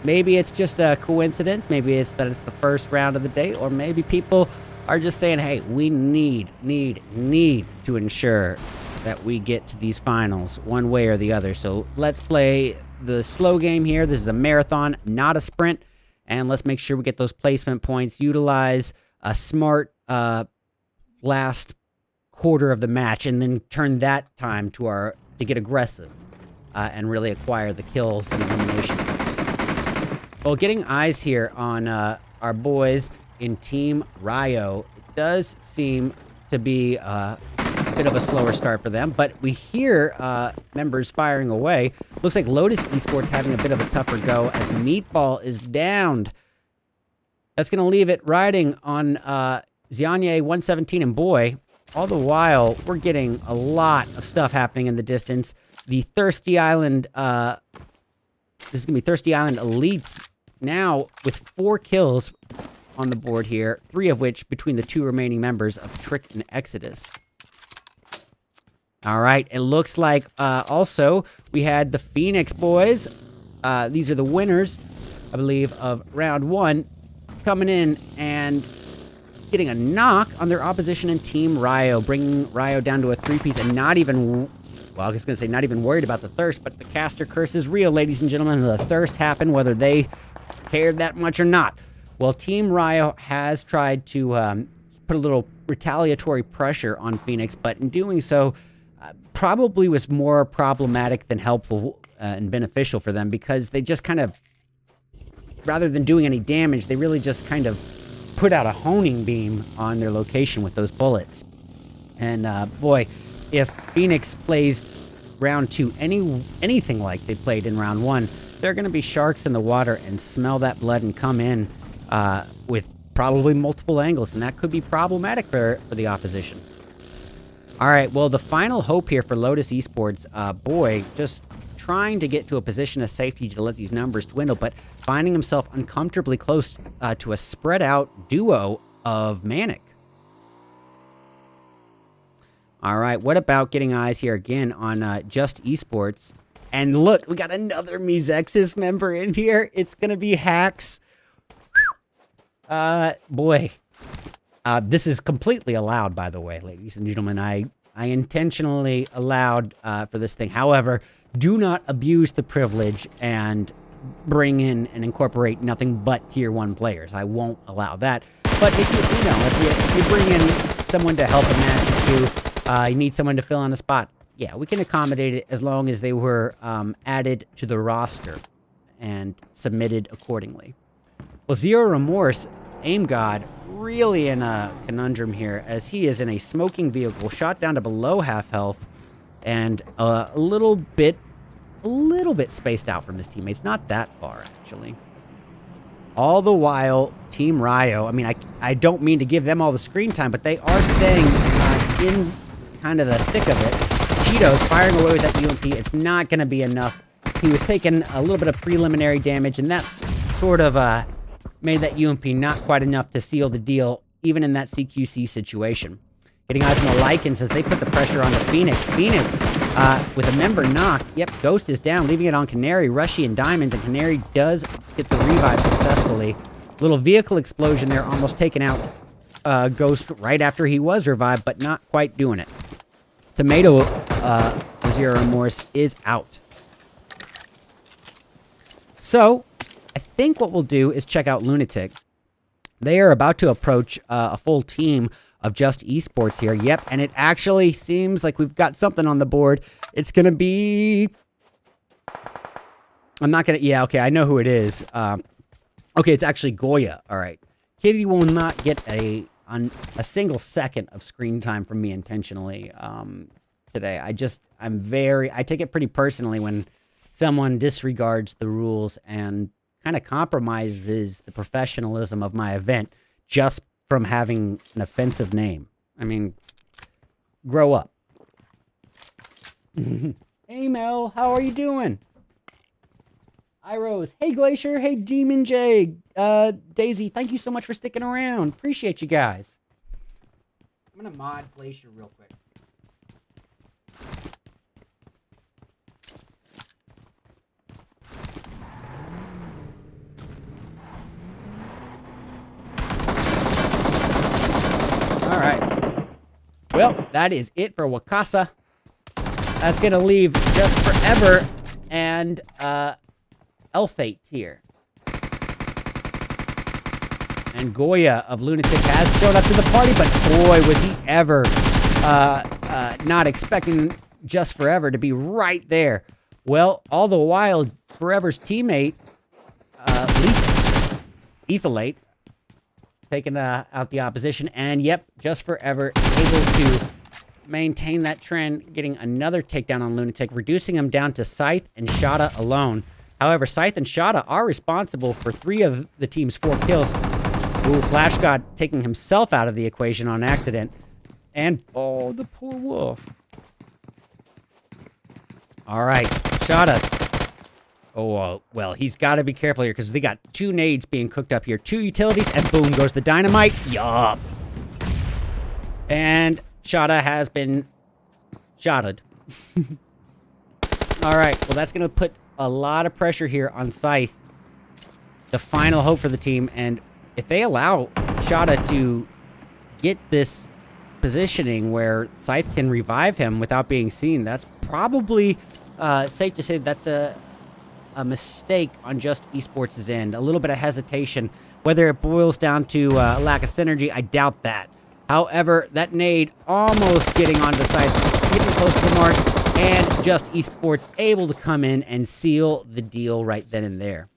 Maybe it's just a coincidence. Maybe it's that it's the first round of the day, or maybe people are just saying, hey, we need to ensure that we get to these finals one way or the other. So let's play the slow game here. This is a marathon, not a sprint. And let's make sure we get those placement points, utilize a smart last quarter of the match, and then turn that time to get aggressive and really acquire the kills and elimination points. Well, getting eyes here on our boys in Team Ryo, it does seem to be a bit of a slower start for them, but we hear members firing away. Looks like Lotus Esports having a bit of a tougher go as Meatball is downed. That's going to leave it riding on Xianye 117 and Boy. All the while, we're getting a lot of stuff happening in the distance. The Thirsty Island, this is going to be Thirsty Island Elites now with 4 kills on the board here, 3 of which between the 2 remaining members of Trick and Exodus. All right, it looks like also we had the Phoenix boys. These are the winners, I believe, of round 1, coming in and getting a knock on their opposition in Team Ryo, bringing Ryo down to a 3-piece and not even well, I was going to say not even worried about the thirst, but the caster curse is real, ladies and gentlemen. The thirst happened whether they cared that much or not. Well, Team Ryo has tried to put a little retaliatory pressure on Phoenix, but in doing so, probably was more problematic than helpful and beneficial for them, because they just kind of, rather than doing any damage, they really just kind of put out a honing beam on their location with those bullets. And boy, if Phoenix plays round 2 anything like they played in round 1, they're going to be sharks in the water and smell that blood and come in with probably multiple angles, and that could be problematic for the opposition. All right, well, the final hope here for Lotus Esports, boy, just trying to get to a position of safety to let these numbers dwindle, but finding himself uncomfortably close to a spread-out duo of Manic. All right, what about getting eyes here again on Just Esports? And look, we got another Mezexis member in here. It's going to be Hacks. Boy. This is completely allowed, by the way, ladies and gentlemen. I intentionally allowed for this thing. However, do not abuse the privilege and bring in and incorporate nothing but tier 1 players. I won't allow that. But if you bring in someone to help a match, you need someone to fill in a spot, yeah, we can accommodate it as long as they were added to the roster and submitted accordingly. Well, Zero Remorse, Aim God, really in a conundrum here, as he is in a smoking vehicle, shot down to below half health, and a little bit spaced out from his teammates. Not that far, actually. All the while, Team Ryo, I mean, I don't mean to give them all the screen time, but they are staying in kind of the thick of it. Cheeto's firing away with that UMP. It's not going to be enough. He was taking a little bit of preliminary damage, and that's sort of made that UMP not quite enough to seal the deal, even in that CQC situation. Getting eyes on the Lycans as they put the pressure on the Phoenix. Phoenix, with a member knocked. Yep, Ghost is down, leaving it on Canary, Rushy, and Diamonds, and Canary does get the revive successfully. Little vehicle explosion there, almost taking out Ghost right after he was revived, but not quite doing it. Tomato, Zero Remorse, is out. So, I think what we'll do is check out Lunatic. They are about to approach a full team of Just Esports here. Yep, and it actually seems like we've got something on the board. It's going to be... I'm not going to... Yeah, okay, I know who it is. Okay, it's actually Goya. All right. Kitty will not get a single second of screen time from me intentionally today. I take it pretty personally when someone disregards the rules and kind of compromises the professionalism of my event just from having an offensive name. I mean, grow up. Hey, Mel, how are you doing? Rose. Hey, Glacier. Hey, Demon J. Daisy, thank you so much for sticking around. Appreciate you guys. I'm going to mod Glacier real quick. All right. Well, that is it for Wakasa. That's going to leave Just Forever and Elfate here. And Goya of Lunatic has showed up to the party, but boy, was he ever not expecting Just Forever to be right there. Well, all the while, Forever's teammate, Ethelate, taking out the opposition. And yep, Just Forever able to maintain that trend, getting another takedown on Lunatic, reducing him down to Scythe and Shada alone. However, Scythe and Shada are responsible for 3 of the team's 4 kills. Ooh, Flash God taking himself out of the equation on accident. And, oh, the poor wolf. All right, Shada. Oh, well, he's got to be careful here because they got 2 nades being cooked up here. 2 utilities, and boom goes the dynamite. Yup. And Shada has been shotted. All right, well, that's going to put a lot of pressure here on Scythe. The final hope for the team. And if they allow Shada to get this positioning where Scythe can revive him without being seen, that's probably safe to say that's a mistake on Just Esports' end. A little bit of hesitation. Whether it boils down to lack of synergy, I doubt that. However, that nade almost getting onto the Scythe, getting close to the mark, and Just Esports able to come in and seal the deal right then and there.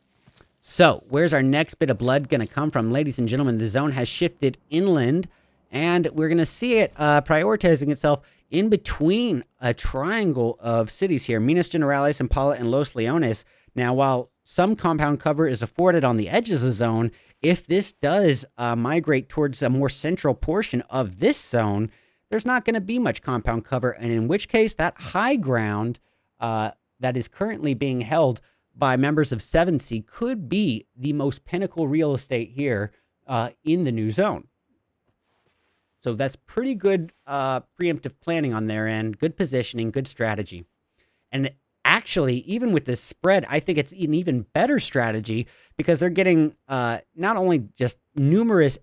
So, where's our next bit of blood going to come from? Ladies and gentlemen, the zone has shifted inland, and we're going to see it prioritizing itself in between a triangle of cities here, Minas Generales, Impala, and Los Leones. Now, while some compound cover is afforded on the edges of the zone, if this does migrate towards a more central portion of this zone, there's not going to be much compound cover, and in which case that high ground that is currently being held by members of 7C could be the most pinnacle real estate here in the new zone. So that's pretty good preemptive planning on their end, good positioning, good strategy. And actually, even with this spread, I think it's an even better strategy because they're getting not only just numerous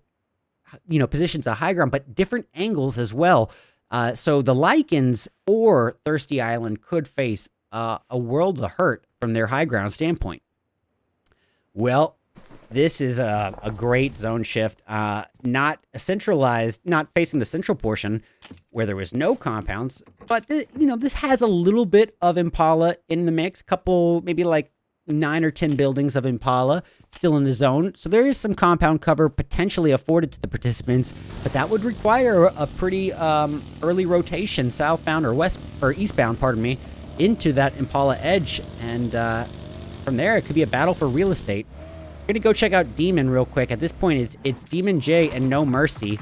positions of high ground, but different angles as well. So the Lycans or Thirsty Island could face a world of hurt from their high ground standpoint. Well, this is a great zone shift. Not centralized, not facing the central portion where there was no compounds, but this has a little bit of Impala in the mix. Couple, maybe like 9 or 10 buildings of Impala still in the zone. So there is some compound cover potentially afforded to the participants, but that would require a pretty early rotation southbound or eastbound, pardon me, into that Impala edge. And from there, it could be a battle for real estate. We're going to go check out Demon real quick. At this point, it's Demon J and No Mercy.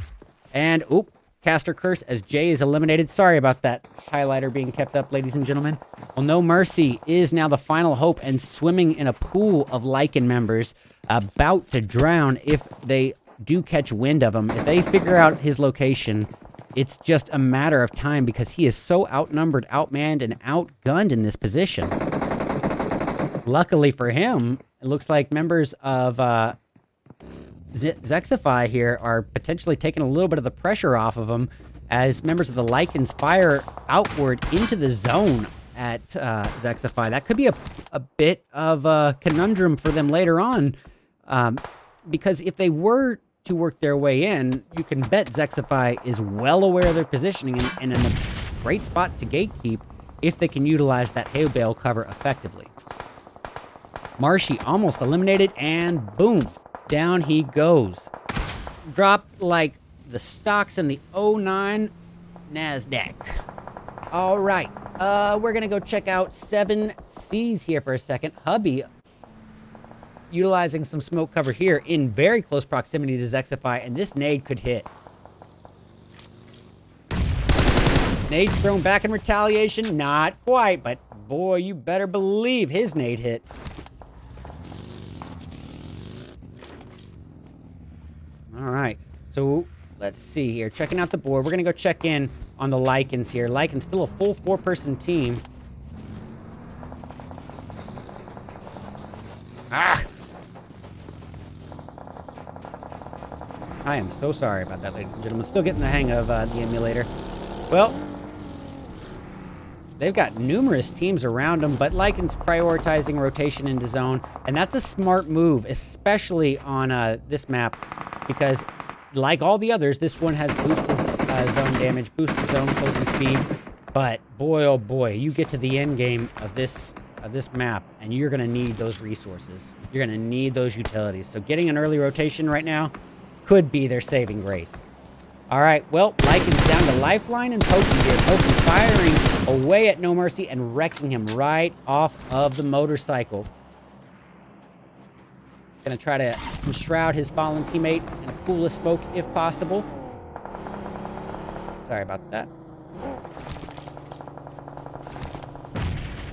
And, oop, Caster Curse as J is eliminated. Sorry about that highlighter being kept up, ladies and gentlemen. Well, No Mercy is now the final hope and swimming in a pool of Lycan members about to drown if they do catch wind of him. If they figure out his location, it's just a matter of time because he is so outnumbered, outmanned, and outgunned in this position. Luckily for him, it looks like members of Zexify here are potentially taking a little bit of the pressure off of him as members of the Lycans fire outward into the zone at Zexify. That could be a bit of a conundrum for them later on because if they were to work their way in, you can bet Zexify is well aware of their positioning and in a great spot to gatekeep if they can utilize that hay bale cover effectively. Marshy almost eliminated, and boom, down he goes. Dropped like the stocks in the 09 NASDAQ. All right, we're going to go check out 7Cs here for a second. Hubby utilizing some smoke cover here in very close proximity to Zexify, and this nade could hit. Nade's thrown back in retaliation. Not quite, but boy, you better believe his nade hit. All right, so let's see here. Checking out the board. We're going to go check in on the Lycans here. Lycans still a full 4-person team. Ah! I am so sorry about that, ladies and gentlemen. Still getting the hang of the emulator. Well, they've got numerous teams around them, but Lycan's prioritizing rotation into zone, and that's a smart move, especially on this map, because like all the others, this one has boosted zone damage, boosted zone closing speed, but boy, oh boy, you get to the end game of this map, and you're going to need those resources. You're going to need those utilities. So getting an early rotation right now could be their saving grace. All right, well, Lycan's down to Lifeline and Pokey here. Pokey firing away at No Mercy and wrecking him right off of the motorcycle. Gonna try to enshroud his fallen teammate in a pool of smoke if possible. Sorry about that.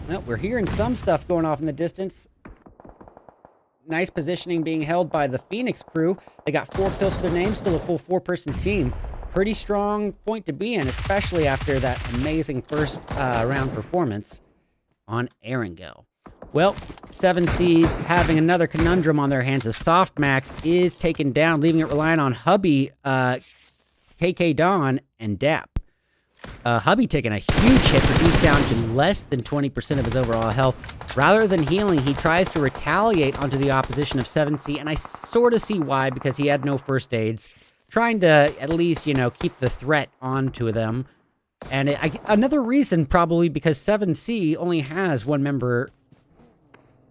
Well, we're hearing some stuff going off in the distance. Nice positioning being held by the Phoenix crew. They got 4 kills to their name, still a full 4-person team. Pretty strong point to be in, especially after that amazing first round performance on Erangel. Well, 7C's having another conundrum on their hands as Softmax is taken down, leaving it relying on Hubby KK Don, and Dap. Hubby taking a huge hit, reduced down to less than 20% of his overall health. Rather than healing, he tries to retaliate onto the opposition of 7C, and I sort of see why, because he had no first aids. Trying to at least, you know, keep the threat onto them. And another reason, probably, because 7C only has one member.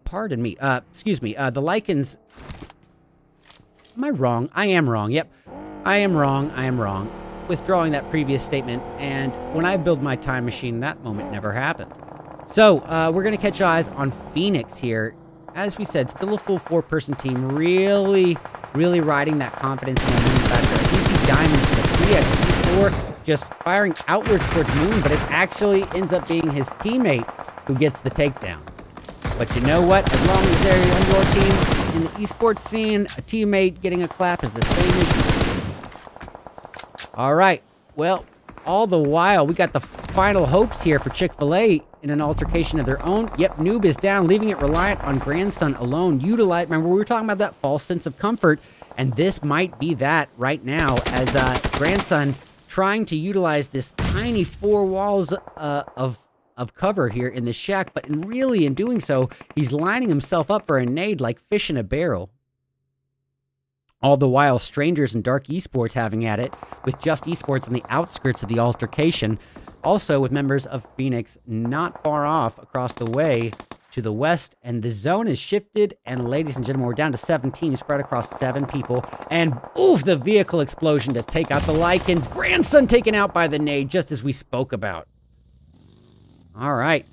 Pardon me. Excuse me. The Lycans. Am I wrong? I am wrong. Yep. I am wrong. I am wrong. Withdrawing that previous statement, and when I build my time machine, that moment never happened. So, we're going to catch eyes on Phoenix here. As we said, still a full 4-person team, really riding that confidence in the Moon factor. As you see Diamonds in the 3x4 just firing outwards towards Moon, but it actually ends up being his teammate who gets the takedown. But you know what? As long as they're on your team, in the esports scene, a teammate getting a clap is the same issue. All right, well, all the while, we got the final hopes here for Chick-fil-A in an altercation of their own. Yep, Noob is down, leaving it reliant on Grandson alone. Remember, we were talking about that false sense of comfort, and this might be that right now, as Grandson trying to utilize this tiny 4 walls of cover here in the shack, but in doing so, he's lining himself up for a nade like fish in a barrel. All the while, Strangers and Dark Esports having at it, with Just Esports on the outskirts of the altercation. Also with members of Phoenix not far off across the way to the west. And the zone is shifted. And ladies and gentlemen, we're down to 17, spread across 7 people. And oof, the vehicle explosion to take out the Lycans. Grandson taken out by the nade, just as we spoke about. All right.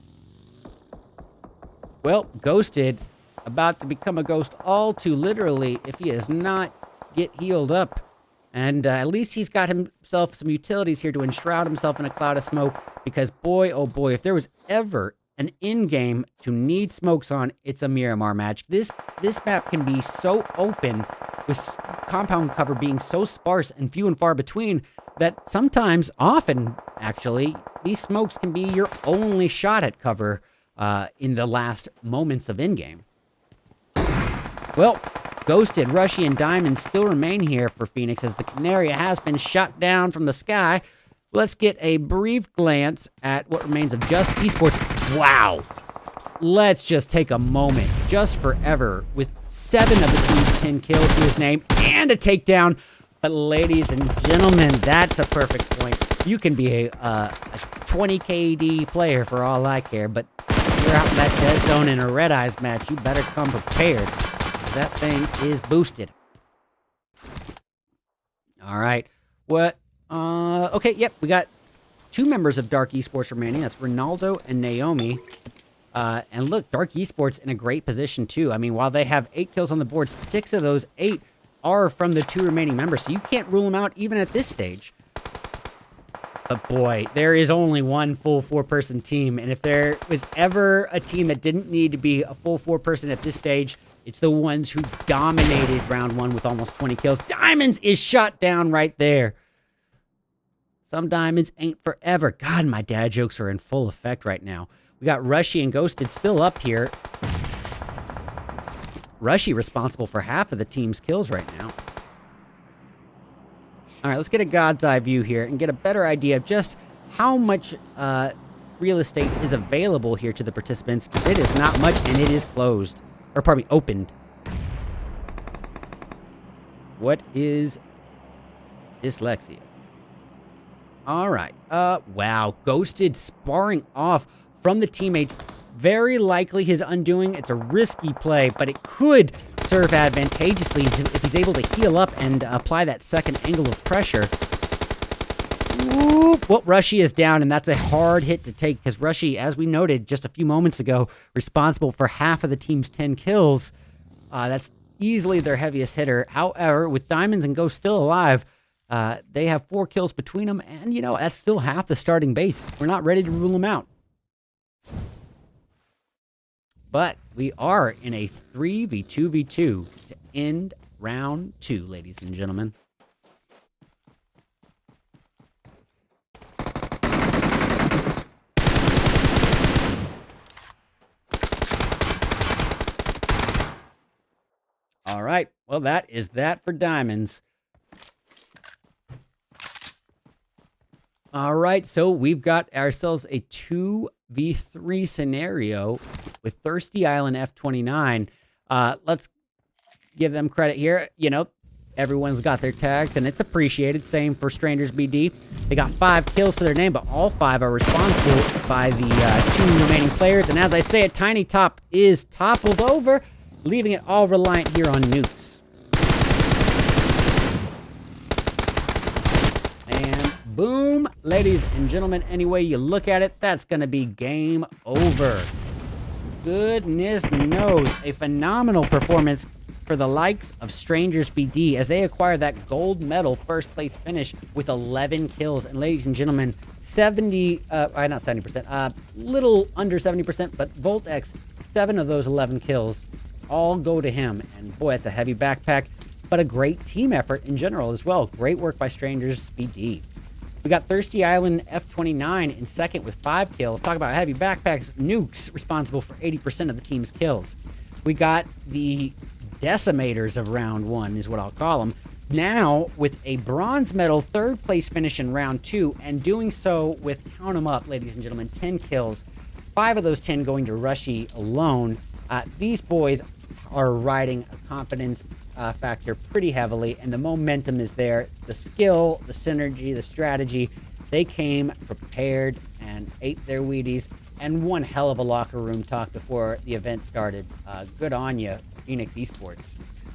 Well, Ghosted, about to become a ghost all too literally if he is not get healed up. And at least he's got himself some utilities here to enshroud himself in a cloud of smoke, because boy, oh boy, if there was ever an in-game to need smokes on, it's a Miramar match. This map can be so open, with compound cover being so sparse and few and far between, that sometimes, often actually, these smokes can be your only shot at cover in the last moments of in-game. Well, Ghosted, Rushy, and Diamond still remain here for Phoenix as the Canary has been shot down from the sky. Let's get a brief glance at what remains of Just Esports. Wow. Let's just take a moment, just forever, with 7 of the team's 10 kills to his name and a takedown. But ladies and gentlemen, that's a perfect point. You can be a 20 KD player for all I care, but if you're out in that dead zone in a RedEyes match, you better come prepared. That thing is boosted. All right. What? Okay, yep. We got 2 members of Dark Esports remaining. That's Ronaldo and Naomi. And look, Dark Esports in a great position, too. I mean, while they have 8 kills on the board, 6 of those 8 are from the 2 remaining members. So you can't rule them out even at this stage. But boy, there is only one full 4-person team. And if there was ever a team that didn't need to be a full 4-person at this stage, it's the ones who dominated round 1 with almost 20 kills. Diamonds is shot down right there. Some diamonds ain't forever. God, my dad jokes are in full effect right now. We got Rushy and Ghosted still up here. Rushy responsible for half of the team's kills right now. All right, let's get a God's eye view here and get a better idea of just how much real estate is available here to the participants. It is not much, and it is closed. Or, pardon me, opened. What is dyslexia? All right. Wow. Ghosted sparring off from the teammates. Very likely his undoing. It's a risky play, but it could serve advantageously if he's able to heal up and apply that second angle of pressure. Whoop. Well, Rushy is down, and that's a hard hit to take because Rushy, as we noted just a few moments ago, responsible for half of the team's 10 kills. That's easily their heaviest hitter. However, with Diamonds and Ghost still alive, they have 4 kills between them, and, you know, that's still half the starting base. We're not ready to rule them out. But we are in a 3v2v2 to end round 2, ladies and gentlemen. All right. Well, that is that for Diamonds. All right, so we've got ourselves a 2v3 scenario with Thirsty Island F29. Let's give them credit here. You know, everyone's got their tags, and it's appreciated. Same for Strangers BD. They got 5 kills to their name, but all 5 are responsible by the 2 remaining players. And as I say it, Tiny Top is toppled over, leaving it all reliant here on nukes. And boom, ladies and gentlemen, any way you look at it, that's going to be game over. Goodness knows, a phenomenal performance for the likes of Strangers BD as they acquire that gold medal first place finish with 11 kills. And ladies and gentlemen, not 70%, little under 70%, but VoltX, 7 of those 11 kills all go to him. And boy, that's a heavy backpack, but a great team effort in general as well. Great work by Strangers BD. We got Thirsty Island F29 in second with 5 kills. Talk about heavy backpacks. Nukes responsible for 80% of the team's kills. We got the decimators of round 1 is what I'll call them. Now with a bronze medal 3rd place finish in round 2 and doing so with, count them up, ladies and gentlemen, 10 kills. 5 of those 10 going to Rushy alone. These boys are riding a confidence factor pretty heavily, and the momentum is there. The skill, the synergy, the strategy, they came prepared and ate their Wheaties, and one hell of a locker room talk before the event started. Good on you, Phoenix Esports.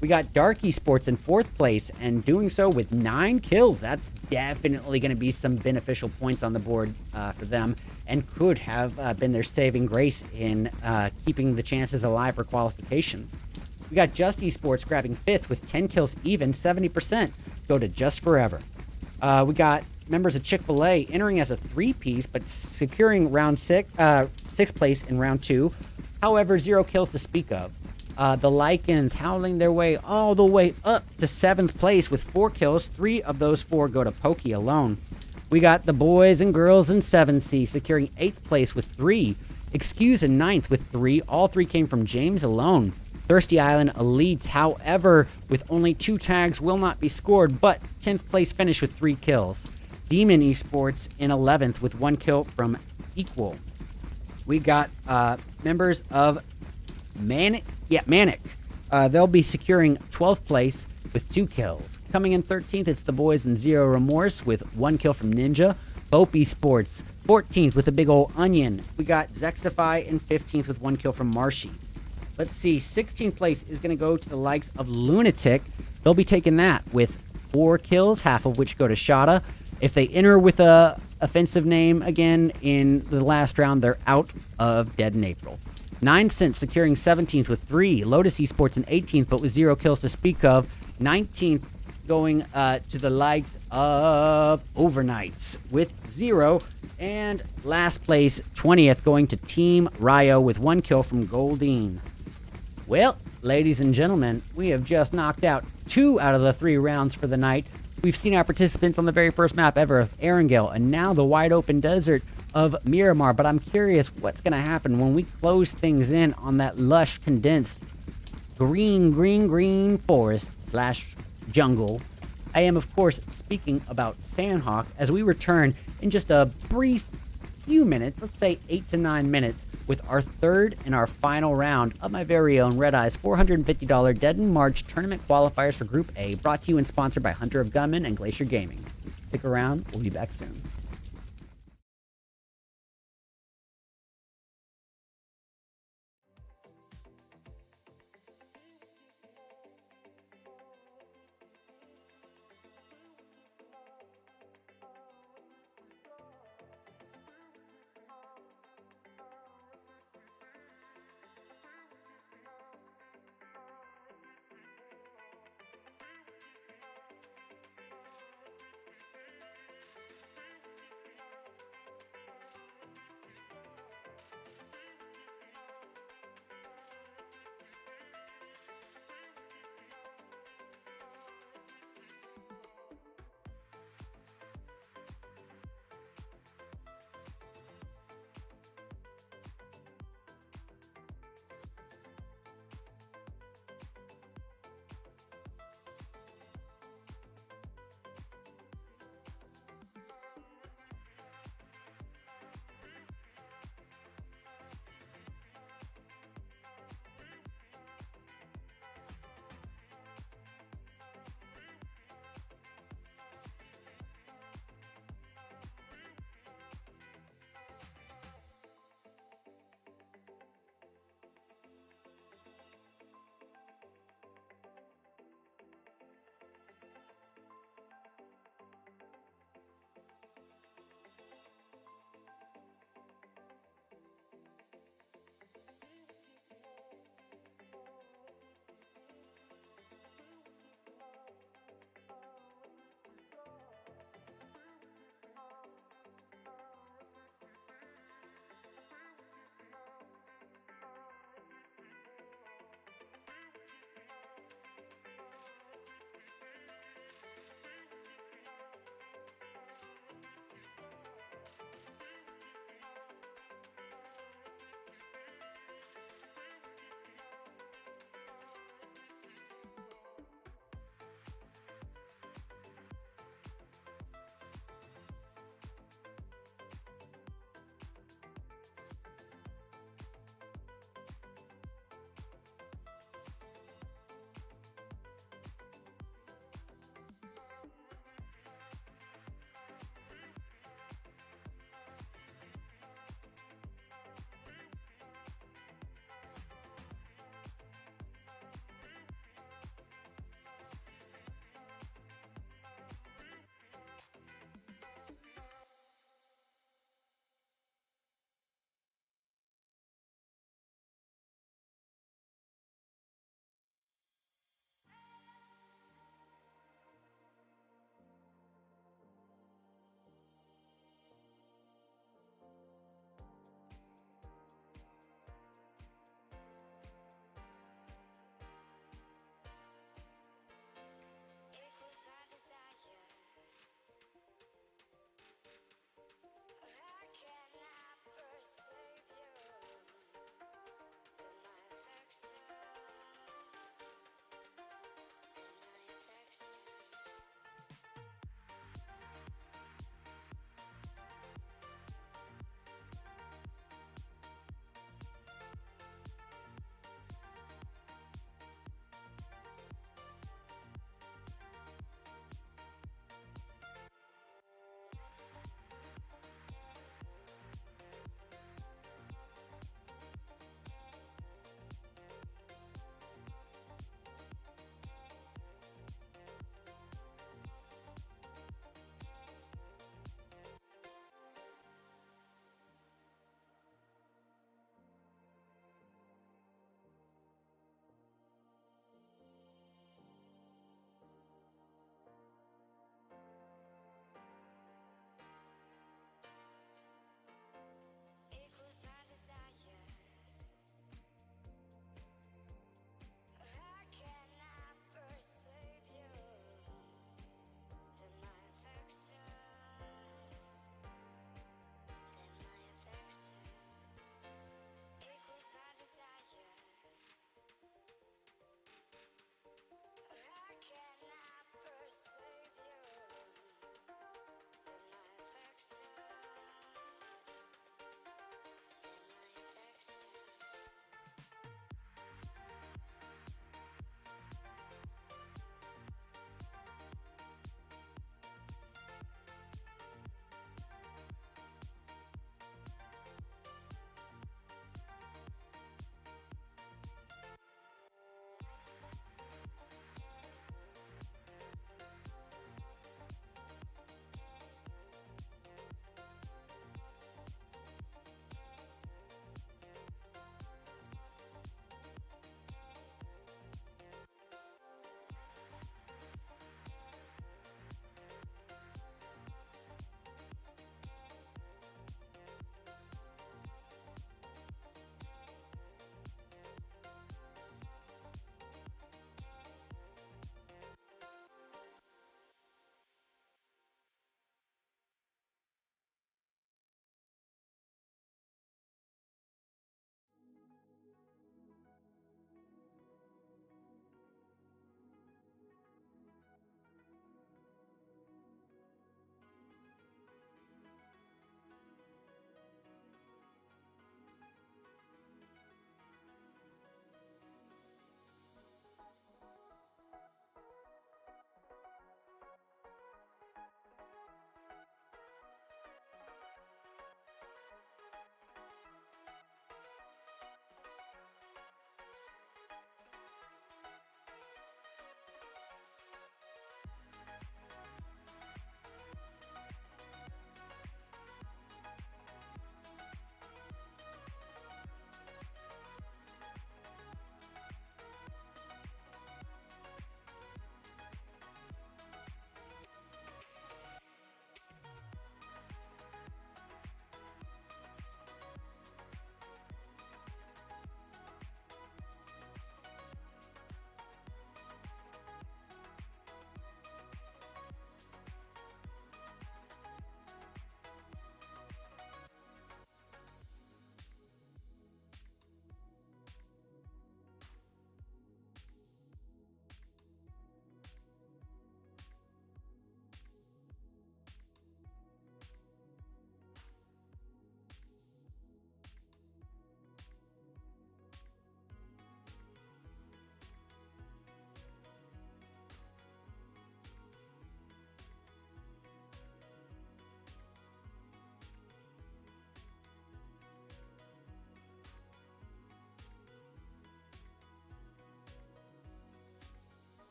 We got Dark Esports in 4th place, and doing so with 9 kills. That's definitely going to be some beneficial points on the board for them, and could have been their saving grace in keeping the chances alive for qualification. We got Just Esports grabbing 5th with 10 kills even, 70% go to Just Forever. We got members of Chick-fil-A entering as a 3-piece, but securing round 6th place in round 2. However, 0 kills to speak of. The Lycans howling their way all the way up to 7th place with 4 kills. 3 of those 4 go to Pokey alone. We got the boys and girls in 7C securing 8th place with 3. Excuse in 9th with 3. All 3 came from James alone. Thirsty Island Elites, however, with only 2 tags will not be scored, but 10th place finish with 3 kills. Demon Esports in 11th with 1 kill from Equal. We got members of Manic. They'll be securing 12th place with 2 kills. Coming in 13th, it's the boys in Zero Remorse with 1 kill from Ninja. Bope Esports, 14th with a big ol' onion. We got Zexify in 15th with 1 kill from Marshy. Let's see, 16th place is going to go to the likes of Lunatic. They'll be taking that with 4 kills, half of which go to Shada. If they enter with a offensive name again in the last round, they're out of Dead in April. 9 Cents securing 17th with 3. Lotus Esports in 18th, but with 0 kills to speak of. 19th going to the likes of Overnights with 0. And last place, 20th, going to Team Ryo with 1 kill from Goldine. Well, ladies and gentlemen, we have just knocked out 2 out of the 3 rounds for the night. We've seen our participants on the very first map ever of Erangel, and now the wide open desert of Miramar. But I'm curious what's going to happen when we close things in on that lush, condensed, green forest / jungle. I am, of course, speaking about Sandhawk as we return in just a brief few minutes, let's say 8 to 9 minutes, with our 3rd and our final round of my very own RedEyes $450 Dead in March tournament qualifiers for Group A, brought to you and sponsored by Hunter of Gunman and Glacier Gaming. Stick around, we'll be back soon.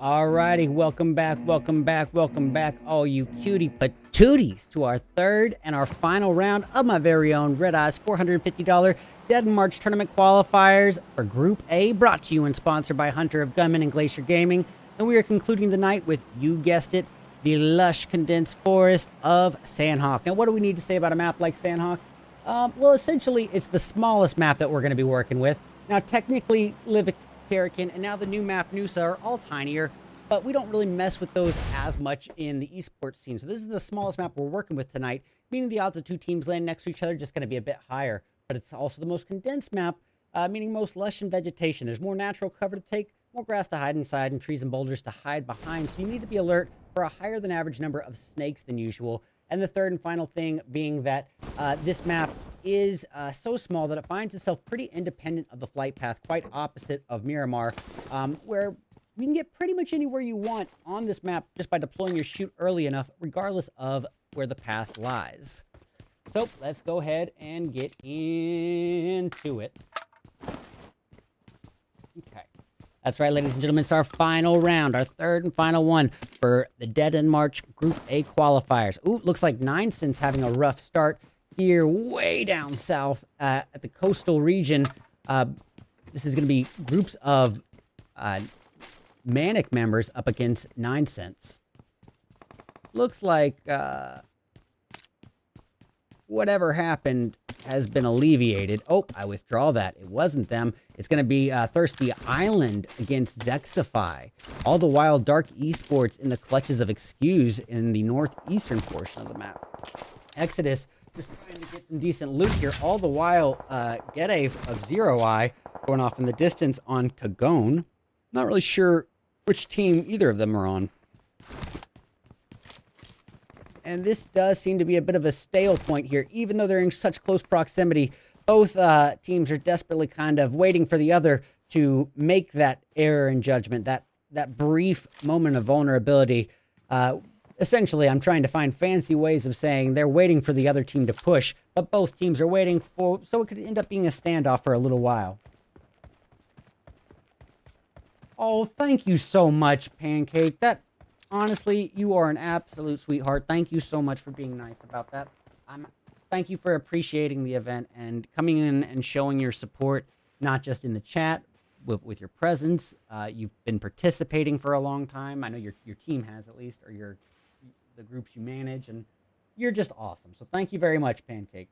Alrighty, welcome back, all you cutie patooties, to our third and our final round of my very own RedEyes $450 Dead in March tournament qualifiers for Group A, brought to you and sponsored by Hunter of Gunman and Glacier Gaming. And we are concluding the night with, you guessed it, the lush condensed forest of Sandhawk. Now, what do we need to say about a map like Sandhawk? Well, essentially, it's the smallest map that we're going to be working with. Now, technically, Livik-Karakin and now the new map, Noosa, are all tinier, but we don't really mess with those as much in the esports scene. So this is the smallest map we're working with tonight, meaning the odds of two teams landing next to each other are just going to be a bit higher. But it's also the most condensed map, meaning most lush in vegetation. There's more natural cover to take, more grass to hide inside, and trees and boulders to hide behind. So you need to be alert for a higher than average number of snakes than usual. And the third and final thing being that this map is so small that it finds itself pretty independent of the flight path, quite opposite of Miramar, where you can get pretty much anywhere you want on this map just by deploying your chute early enough, regardless of where the path lies. So let's go ahead and get into it. Okay. That's right, ladies and gentlemen, it's our final round, our third and final one for the Dead in March Group A qualifiers. Ooh, looks like Ninecen's having a rough start here way down south at the coastal region. This is going to be groups of Manic members up against Ninecents. Looks like whatever happened has been alleviated. Oh, I withdraw that. It wasn't them. It's going to be Thirsty Island against Zexify. All the while, Dark Esports in the clutches of Excuse in the northeastern portion of the map. Exodus just trying to get some decent loot here. All the while, Gede of Zero Eye going off in the distance on Kagone. Not really sure which team either of them are on. And this does seem to be a bit of a stale point here. Even though they're in such close proximity, both teams are desperately kind of waiting for the other to make that error in judgment, that brief moment of vulnerability. Essentially, I'm trying to find fancy ways of saying they're waiting for the other team to push, but both teams are waiting for, so it could end up being a standoff for a little while. Oh, thank you so much, Pancake. Honestly, you are an absolute sweetheart. Thank you so much for being nice about that. Thank you for appreciating the event and coming in and showing your support, not just in the chat, with your presence. You've been participating for a long time. I know your team has, at least, or the groups you manage, and you're just awesome. So thank you very much, Pancake.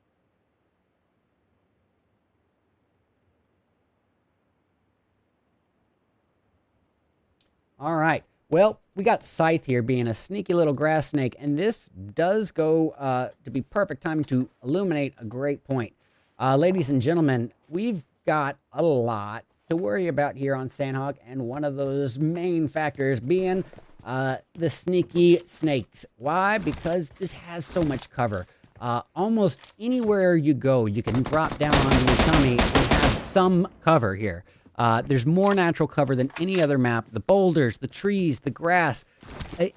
All right. Well, we got Scythe here being a sneaky little grass snake, and this does go to be perfect timing to illuminate a great point. Ladies and gentlemen, we've got a lot to worry about here on Sandhawk, and one of those main factors being the sneaky snakes. Why? Because this has so much cover. Almost anywhere you go, you can drop down on your tummy and have some cover here. There's more natural cover than any other map. The boulders, the trees, the grass.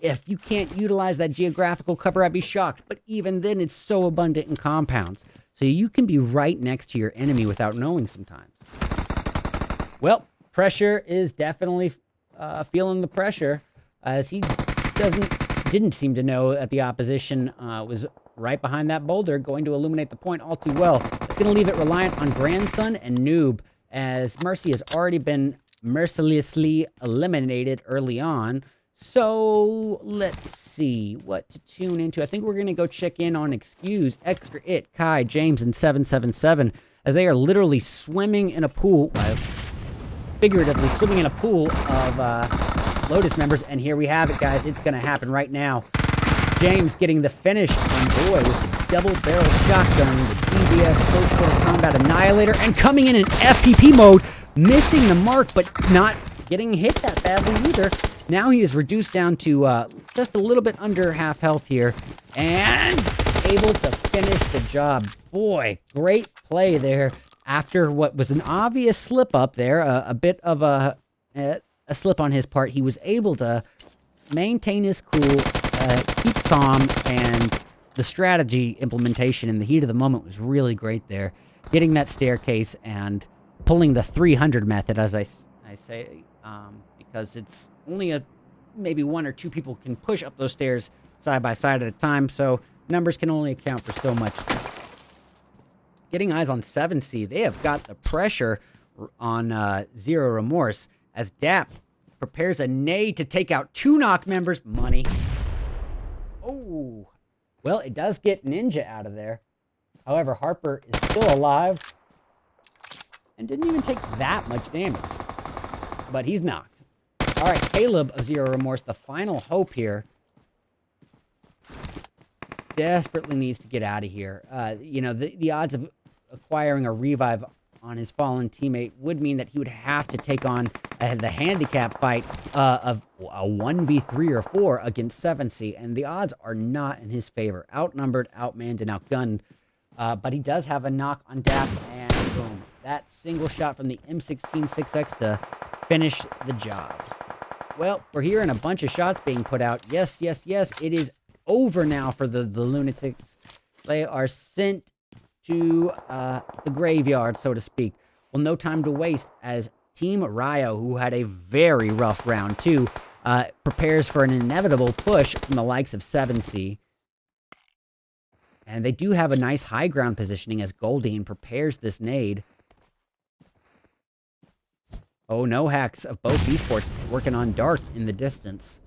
If you can't utilize that geographical cover, I'd be shocked. But even then, it's so abundant in compounds. So you can be right next to your enemy without knowing sometimes. Well, Pressure is definitely feeling the pressure, as he didn't seem to know that the opposition was right behind that boulder, going to illuminate the point all too well. It's going to leave it reliant on Grandson and Noob, as Mercy has already been mercilessly eliminated early on. So let's see what to tune into. I think we're going to go check in on Excuse, Extra It, Kai, James, and 777, as they are literally swimming in a pool, figuratively swimming in a pool of Lotus members. And here we have it, guys. It's going to happen right now. James getting the finish on Boy with the double-barrel shotgun, the DBS Close Quarter Combat Annihilator, and coming in FPP mode, missing the mark, but not getting hit that badly either. Now he is reduced down to just a little bit under half health here, and able to finish the job. Boy, great play there after what was an obvious slip-up there, a bit of a slip on his part. He was able to maintain his cool, keep calm, and the strategy implementation in the heat of the moment was really great there. Getting that staircase and pulling the 300 method, as I say, because it's only a maybe one or two people can push up those stairs side by side at a time, so numbers can only account for so much. Getting eyes on 7C, they have got the pressure on Zero Remorse as Dap prepares a nade to take out 2 knock members. Money. Oh, well, it does get Ninja out of there. However, Harper is still alive and didn't even take that much damage, but he's knocked. All right, Caleb of Zero Remorse, the final hope here, desperately needs to get out of here. You know, the odds of acquiring a revive on his fallen teammate would mean that he would have to take on the handicap fight of a 1v3 or 4 against 7C, and the odds are not in his favor. Outnumbered, outmanned, and outgunned. But he does have a knock on Dap, and boom. That single shot from the M16 6X to finish the job. Well, we're hearing a bunch of shots being put out. Yes, yes, yes. It is over now for the Lunatics. They are sent to the graveyard, so to speak. Well, no time to waste as Team Ryo, who had a very rough round 2, prepares for an inevitable push from the likes of 7C. And they do have a nice high ground positioning as Goldine prepares this nade. Oh, no hacks of both esports working on Dark in the distance.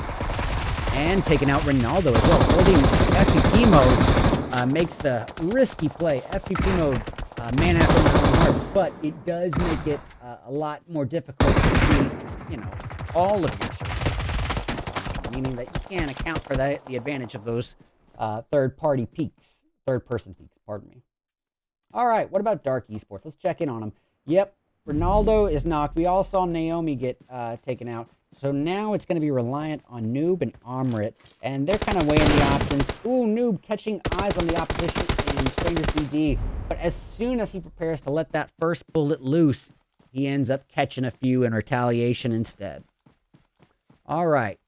And taking out Ronaldo as well. Goldine FPP mode makes the risky play. FPP mode, man after my own heart. But it does make it a lot more difficult to see, you know, all of your shots. Meaning that you can't account for the advantage of those third-party peaks. Third-person peaks, pardon me. All right, what about Dark Esports? Let's check in on them. Yep, Ronaldo is knocked. We all saw Naomi get taken out. So now it's going to be reliant on Noob and Amrit. And they're kind of weighing the options. Ooh, Noob catching eyes on the opposition in Stranger CD. But as soon as he prepares to let that first bullet loose, he ends up catching a few in retaliation instead. All right.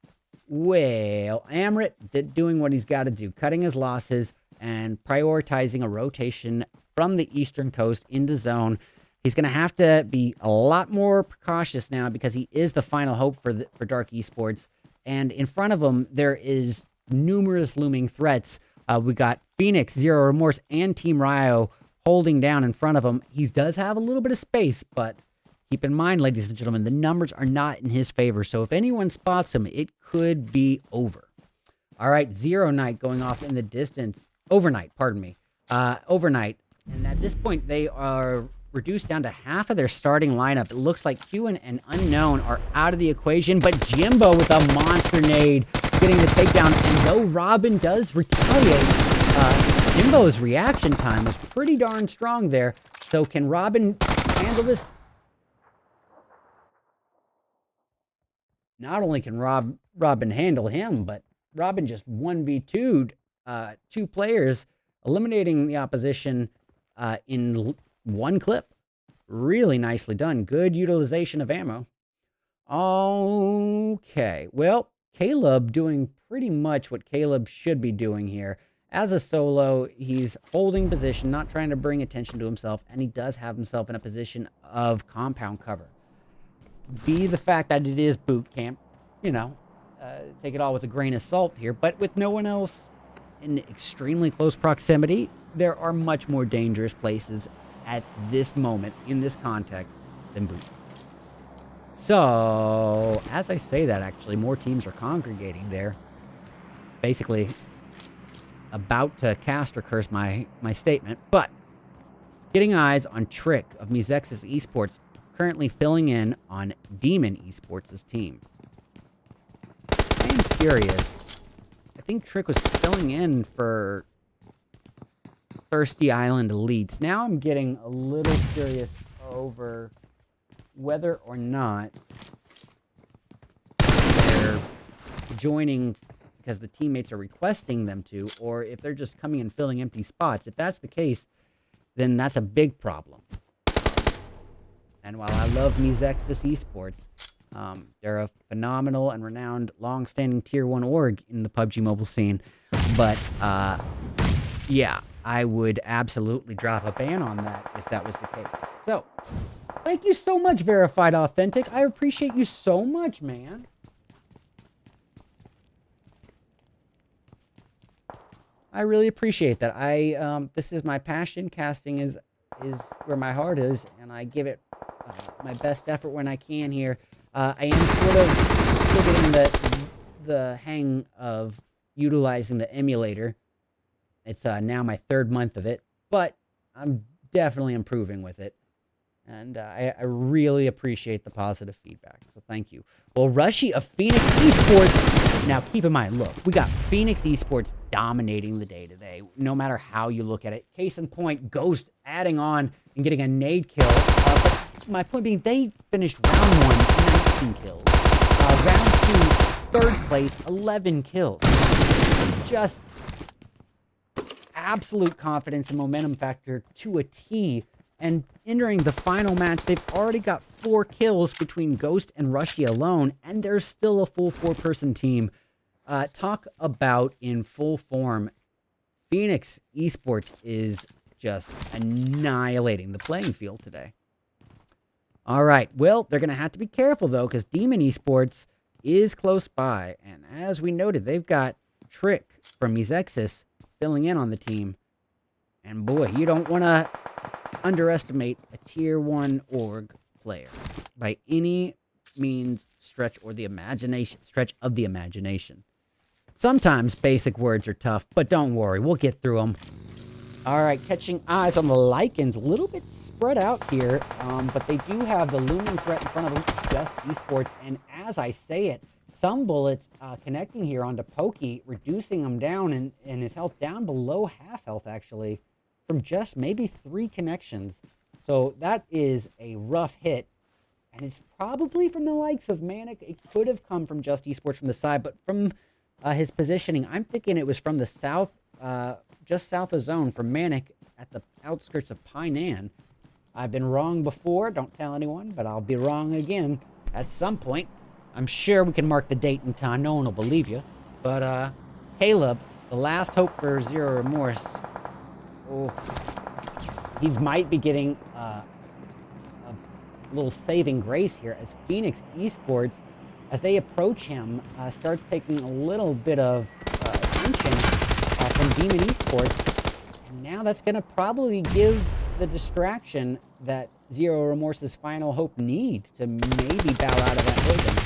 Well, Amrit doing what he's got to do. Cutting his losses and prioritizing a rotation from the eastern coast into zone. He's going to have to be a lot more precautious now because he is the final hope for Dark Esports. And in front of him, there is numerous looming threats. We got Phoenix, Zero Remorse, and Team Ryo holding down in front of him. He does have a little bit of space, but keep in mind, ladies and gentlemen, the numbers are not in his favor. So if anyone spots him, it could be over. All right, Zero Night going off in the distance. Overnight, pardon me. Overnight. And at this point, they are reduced down to half of their starting lineup. It looks like Q and Unknown are out of the equation, but Jimbo with a monster nade getting the takedown. And though Robin does retaliate, Jimbo's reaction time is pretty darn strong there. So can Robin handle this? Not only can Robin handle him, but Robin just 1v2'd 2 players, eliminating the opposition in one clip. Really nicely done. Good utilization of ammo. Okay. Well, Caleb doing pretty much what Caleb should be doing here. As a solo, he's holding position, not trying to bring attention to himself, and he does have himself in a position of compound cover. Be the fact that it is boot camp, you know, take it all with a grain of salt here, but with no one else in extremely close proximity, there are much more dangerous places at this moment, in this context, than boot. So, as I say that, actually, more teams are congregating there. Basically, about to cast or curse my statement, but getting eyes on Trick of Mizex's Esports, currently filling in on Demon Esports' team. I am curious. I think Trick was filling in for Thirsty Island Elites. Now I'm getting a little curious over whether or not they're joining because the teammates are requesting them to, or if they're just coming and filling empty spots. If that's the case, then that's a big problem. And while I love Mizexis Esports, they're a phenomenal and renowned, long-standing Tier 1 org in the PUBG Mobile scene. But, yeah, I would absolutely drop a ban on that if that was the case. So, thank you so much, Verified Authentic. I appreciate you so much, man. I really appreciate that. This is my passion. Casting is where my heart is, and I give it my best effort when I can here. I am sort of still getting the hang of utilizing the emulator. It's now my 3rd month of it, but I'm definitely improving with it. And I really appreciate the positive feedback, so thank you. Well, Rushy of Phoenix Esports. Now, keep in mind, look, we got Phoenix Esports dominating the day today, no matter how you look at it. Case in point, Ghost adding on and getting a nade kill. But my point being, they finished round 1, 19 kills. Round 2, 3rd place, 11 kills. Just absolute confidence and momentum factor to a T. And entering the final match, they've already got 4 kills between Ghost and Rushy alone, and there's still a full 4-person team. Talk about in full form. Phoenix Esports is just annihilating the playing field today. All right, well, they're going to have to be careful, though, because Demon Esports is close by. And as we noted, they've got Trick from Ezexis filling in on the team. And boy, you don't want to underestimate a tier 1 org player by any means, stretch of the imagination. Sometimes basic words are tough, but don't worry, we'll get through them. All right, catching eyes on the Lycans, a little bit spread out here, but they do have the looming threat in front of them, Just Esports, and as I say it, some bullets connecting here onto Pokey, reducing him down and his health down below half health, actually, from just maybe 3 connections. So that is a rough hit, and it's probably from the likes of Manic. It could have come from Just Esports from the side, but from his positioning, I'm thinking it was from the south, just south of zone, from Manic at the outskirts of Painan. I've been wrong before, don't tell anyone, but I'll be wrong again at some point. I'm sure we can mark the date and time, no one will believe you. But Caleb, the last hope for Zero Remorse, oh, he might be getting a little saving grace here as Phoenix Esports, as they approach him, starts taking a little bit of attention from Demon Esports. And now that's going to probably give the distraction that Zero Remorse's final hope needs to maybe bow out of that building.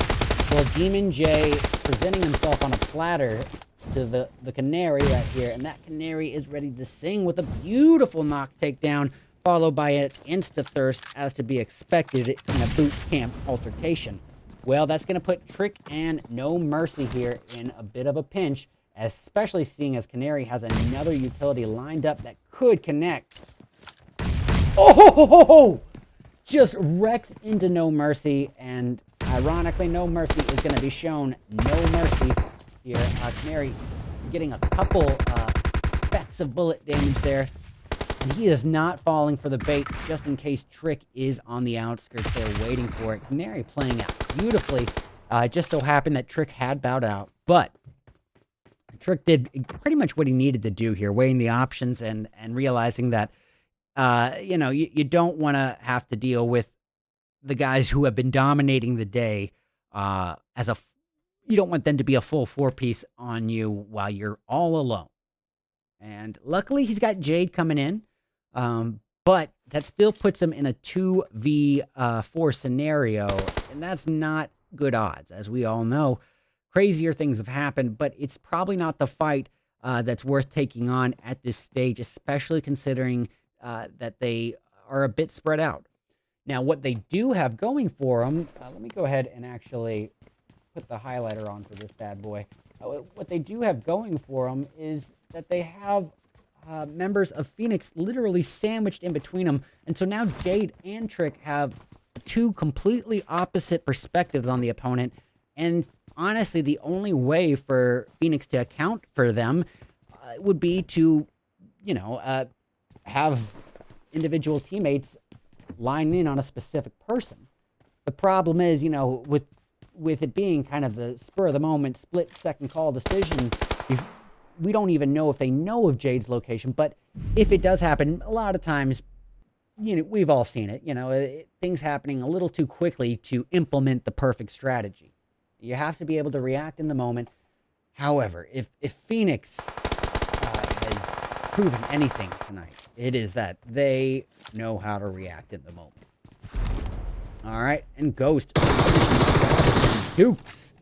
Well, Demon J presenting himself on a platter to the Canary right here, and that Canary is ready to sing with a beautiful knock takedown, followed by an insta-thirst as to be expected in a boot camp altercation. Well, that's going to put Trick and No Mercy here in a bit of a pinch, especially seeing as Canary has another utility lined up that could connect. Oh! Just wrecks into No Mercy, and ironically, No Mercy is going to be shown No Mercy here. Canary getting a couple specks of bullet damage there. And he is not falling for the bait, just in case Trick is on the outskirts there waiting for it. Canary playing out beautifully. It just so happened that Trick had bowed out. But Trick did pretty much what he needed to do here, weighing the options and realizing that, you know, you don't want to have to deal with the guys who have been dominating the day you don't want them to be a full 4-piece on you while you're all alone. And luckily, he's got Jade coming in. But that still puts him in a 2v4 scenario, and that's not good odds. As we all know, crazier things have happened, but it's probably not the fight that's worth taking on at this stage, especially considering that they are a bit spread out. Now, what they do have going for them, let me go ahead and actually put the highlighter on for this bad boy. What they do have going for them is that they have members of Phoenix literally sandwiched in between them. And so now Jade and Trick have 2 completely opposite perspectives on the opponent. And honestly, the only way for Phoenix to account for them would be to, you know, have individual teammates line in on a specific person. The problem is, you know, with it being kind of the spur of the moment split second call decision, we don't even know if they know of Jade's location. But if it does happen, a lot of times, you know, we've all seen it, you know, things happening a little too quickly to implement the perfect strategy. You have to be able to react in the moment. However, if Phoenix has proven anything tonight, it is that they know how to react in the moment. All right, and Ghost. Dukes.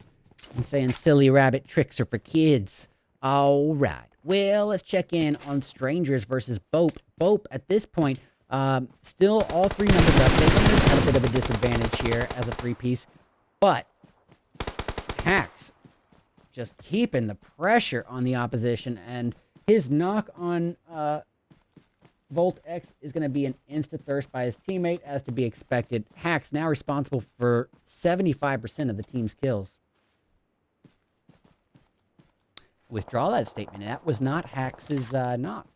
I'm saying silly rabbit tricks are for kids. All right. Well, let's check in on Strangers versus Bope. Bope, at this point, still all three numbers up. They're at a bit of a disadvantage here as a three-piece. But Hacks just keeping the pressure on the opposition. And his knock on Volt X is going to be an insta-thirst by his teammate, as to be expected. Hacks now responsible for 75% of the team's kills. Withdraw that statement. That was not Hax's knock.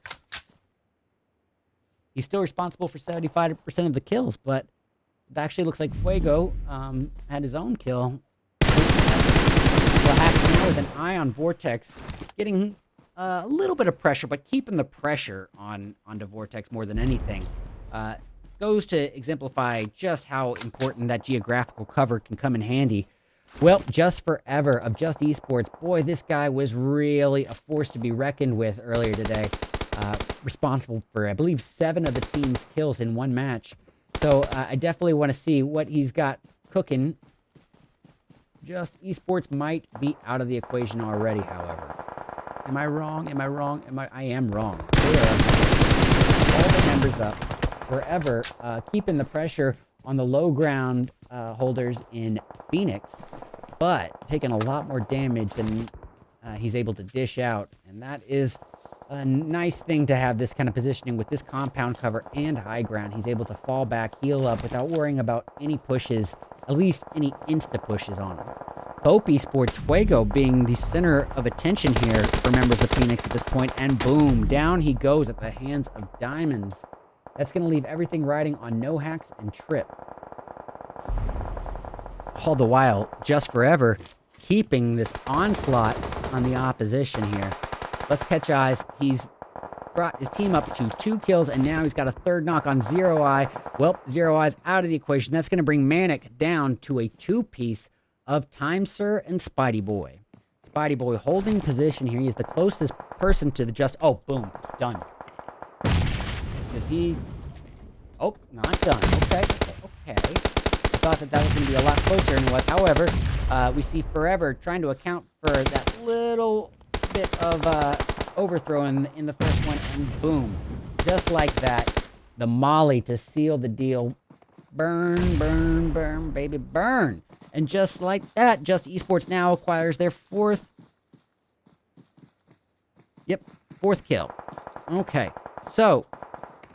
He's still responsible for 75% of the kills, but it actually looks like Fuego had his own kill. So Hax now with an eye on Vortex, getting a little bit of pressure, but keeping the pressure onto Vortex more than anything. Goes to exemplify just how important that geographical cover can come in handy. Well, Just Forever of Just Esports. Boy, this guy was really a force to be reckoned with earlier today. Responsible for, I believe, 7 of the team's kills in one match. So I definitely want to see what he's got cooking. Just Esports might be out of the equation already, however. Am I wrong? Am I wrong? I am wrong. They are all the members up. Forever keeping the pressure on the low ground holders in Phoenix, but taking a lot more damage than he's able to dish out. And that is a nice thing to have, this kind of positioning with this compound cover and high ground. He's able to fall back, heal up without worrying about any pushes, at least any insta pushes on him. Bope Esports Fuego being the center of attention here for members of Phoenix at this point, and boom, down he goes at the hands of Diamonds. That's going to leave everything riding on No Hacks and Trip. All the while, Just Forever keeping this onslaught on the opposition here. Let's catch eyes. He's brought his team up to 2 kills, and now he's got a third knock on Zero Eye. Well, Zero Eye's out of the equation. That's going to bring Manic down to a 2-piece of Time Sir and Spidey Boy. Spidey Boy holding position here. He's the closest person to the Just... Oh, boom. Done. Is he... Oh, not done. Okay. I thought that was going to be a lot closer than it was. However, we see Forever trying to account for that little bit of overthrow in the first one, and boom. Just like that, the molly to seal the deal. Burn, burn, burn, baby, burn. And just like that, Just Esports now acquires their 4th kill. Okay, so,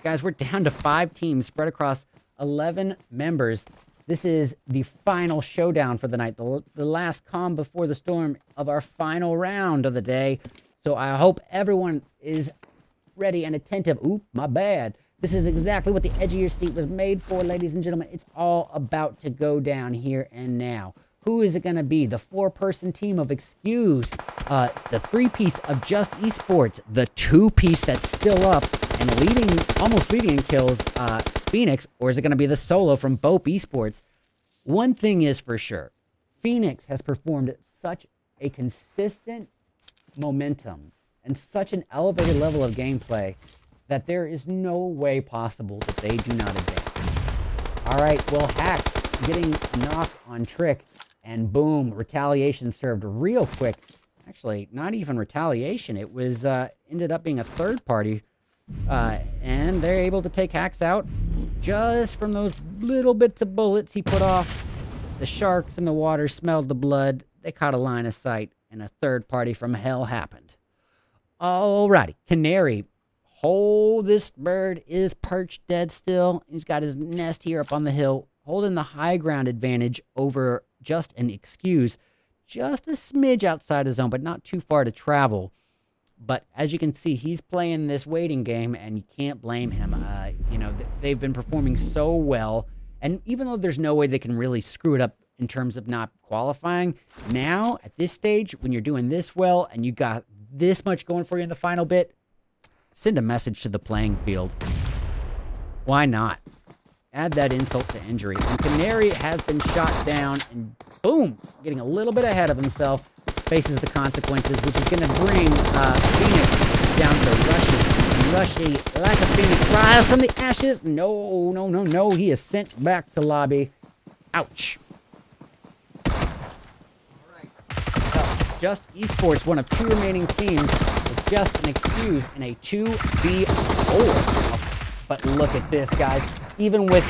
guys, we're down to 5 teams spread across 11 members. This is the final showdown for the night, the last calm before the storm of our final round of the day. So I hope everyone is ready and attentive. Oop, my bad. This is exactly what the edge of your seat was made for, ladies and gentlemen. It's all about to go down here and now. Who is it going to be? The 4-person team of Excuse, the 3-piece of Just Esports, the 2-piece that's still up and almost leading in kills, Phoenix, or is it going to be the solo from Bope Esports? One thing is for sure, Phoenix has performed at such a consistent momentum and such an elevated level of gameplay that there is no way possible that they do not advance. All right, well, Hack getting knocked on Trick, and boom, retaliation served real quick. Actually, not even retaliation. It was ended up being a third party, and they're able to take Hacks out just from those little bits of bullets he put off. The sharks in the water smelled the blood. They caught a line of sight, and a third party from hell happened. Alrighty, Canary. Oh, this bird is perched dead still. He's got his nest here up on the hill, holding the high ground advantage over Just an Excuse. Just a smidge outside his zone, but not too far to travel. But as you can see, he's playing this waiting game, and you can't blame him. You know, they've been performing so well. And even though there's no way they can really screw it up in terms of not qualifying, now, at this stage, when you're doing this well, and you got this much going for you in the final bit, send a message to the playing field. Why not? Add that insult to injury. And Canary has been shot down, and boom, getting a little bit ahead of himself, faces the consequences, which is going to bring Phoenix down to Rushy. Rushy, like a phoenix, rise from the ashes. No, no, no, no. He is sent back to lobby. Ouch. Just Esports, one of 2 remaining teams, was just an excuse in a 2v4. But look at this, guys. Even with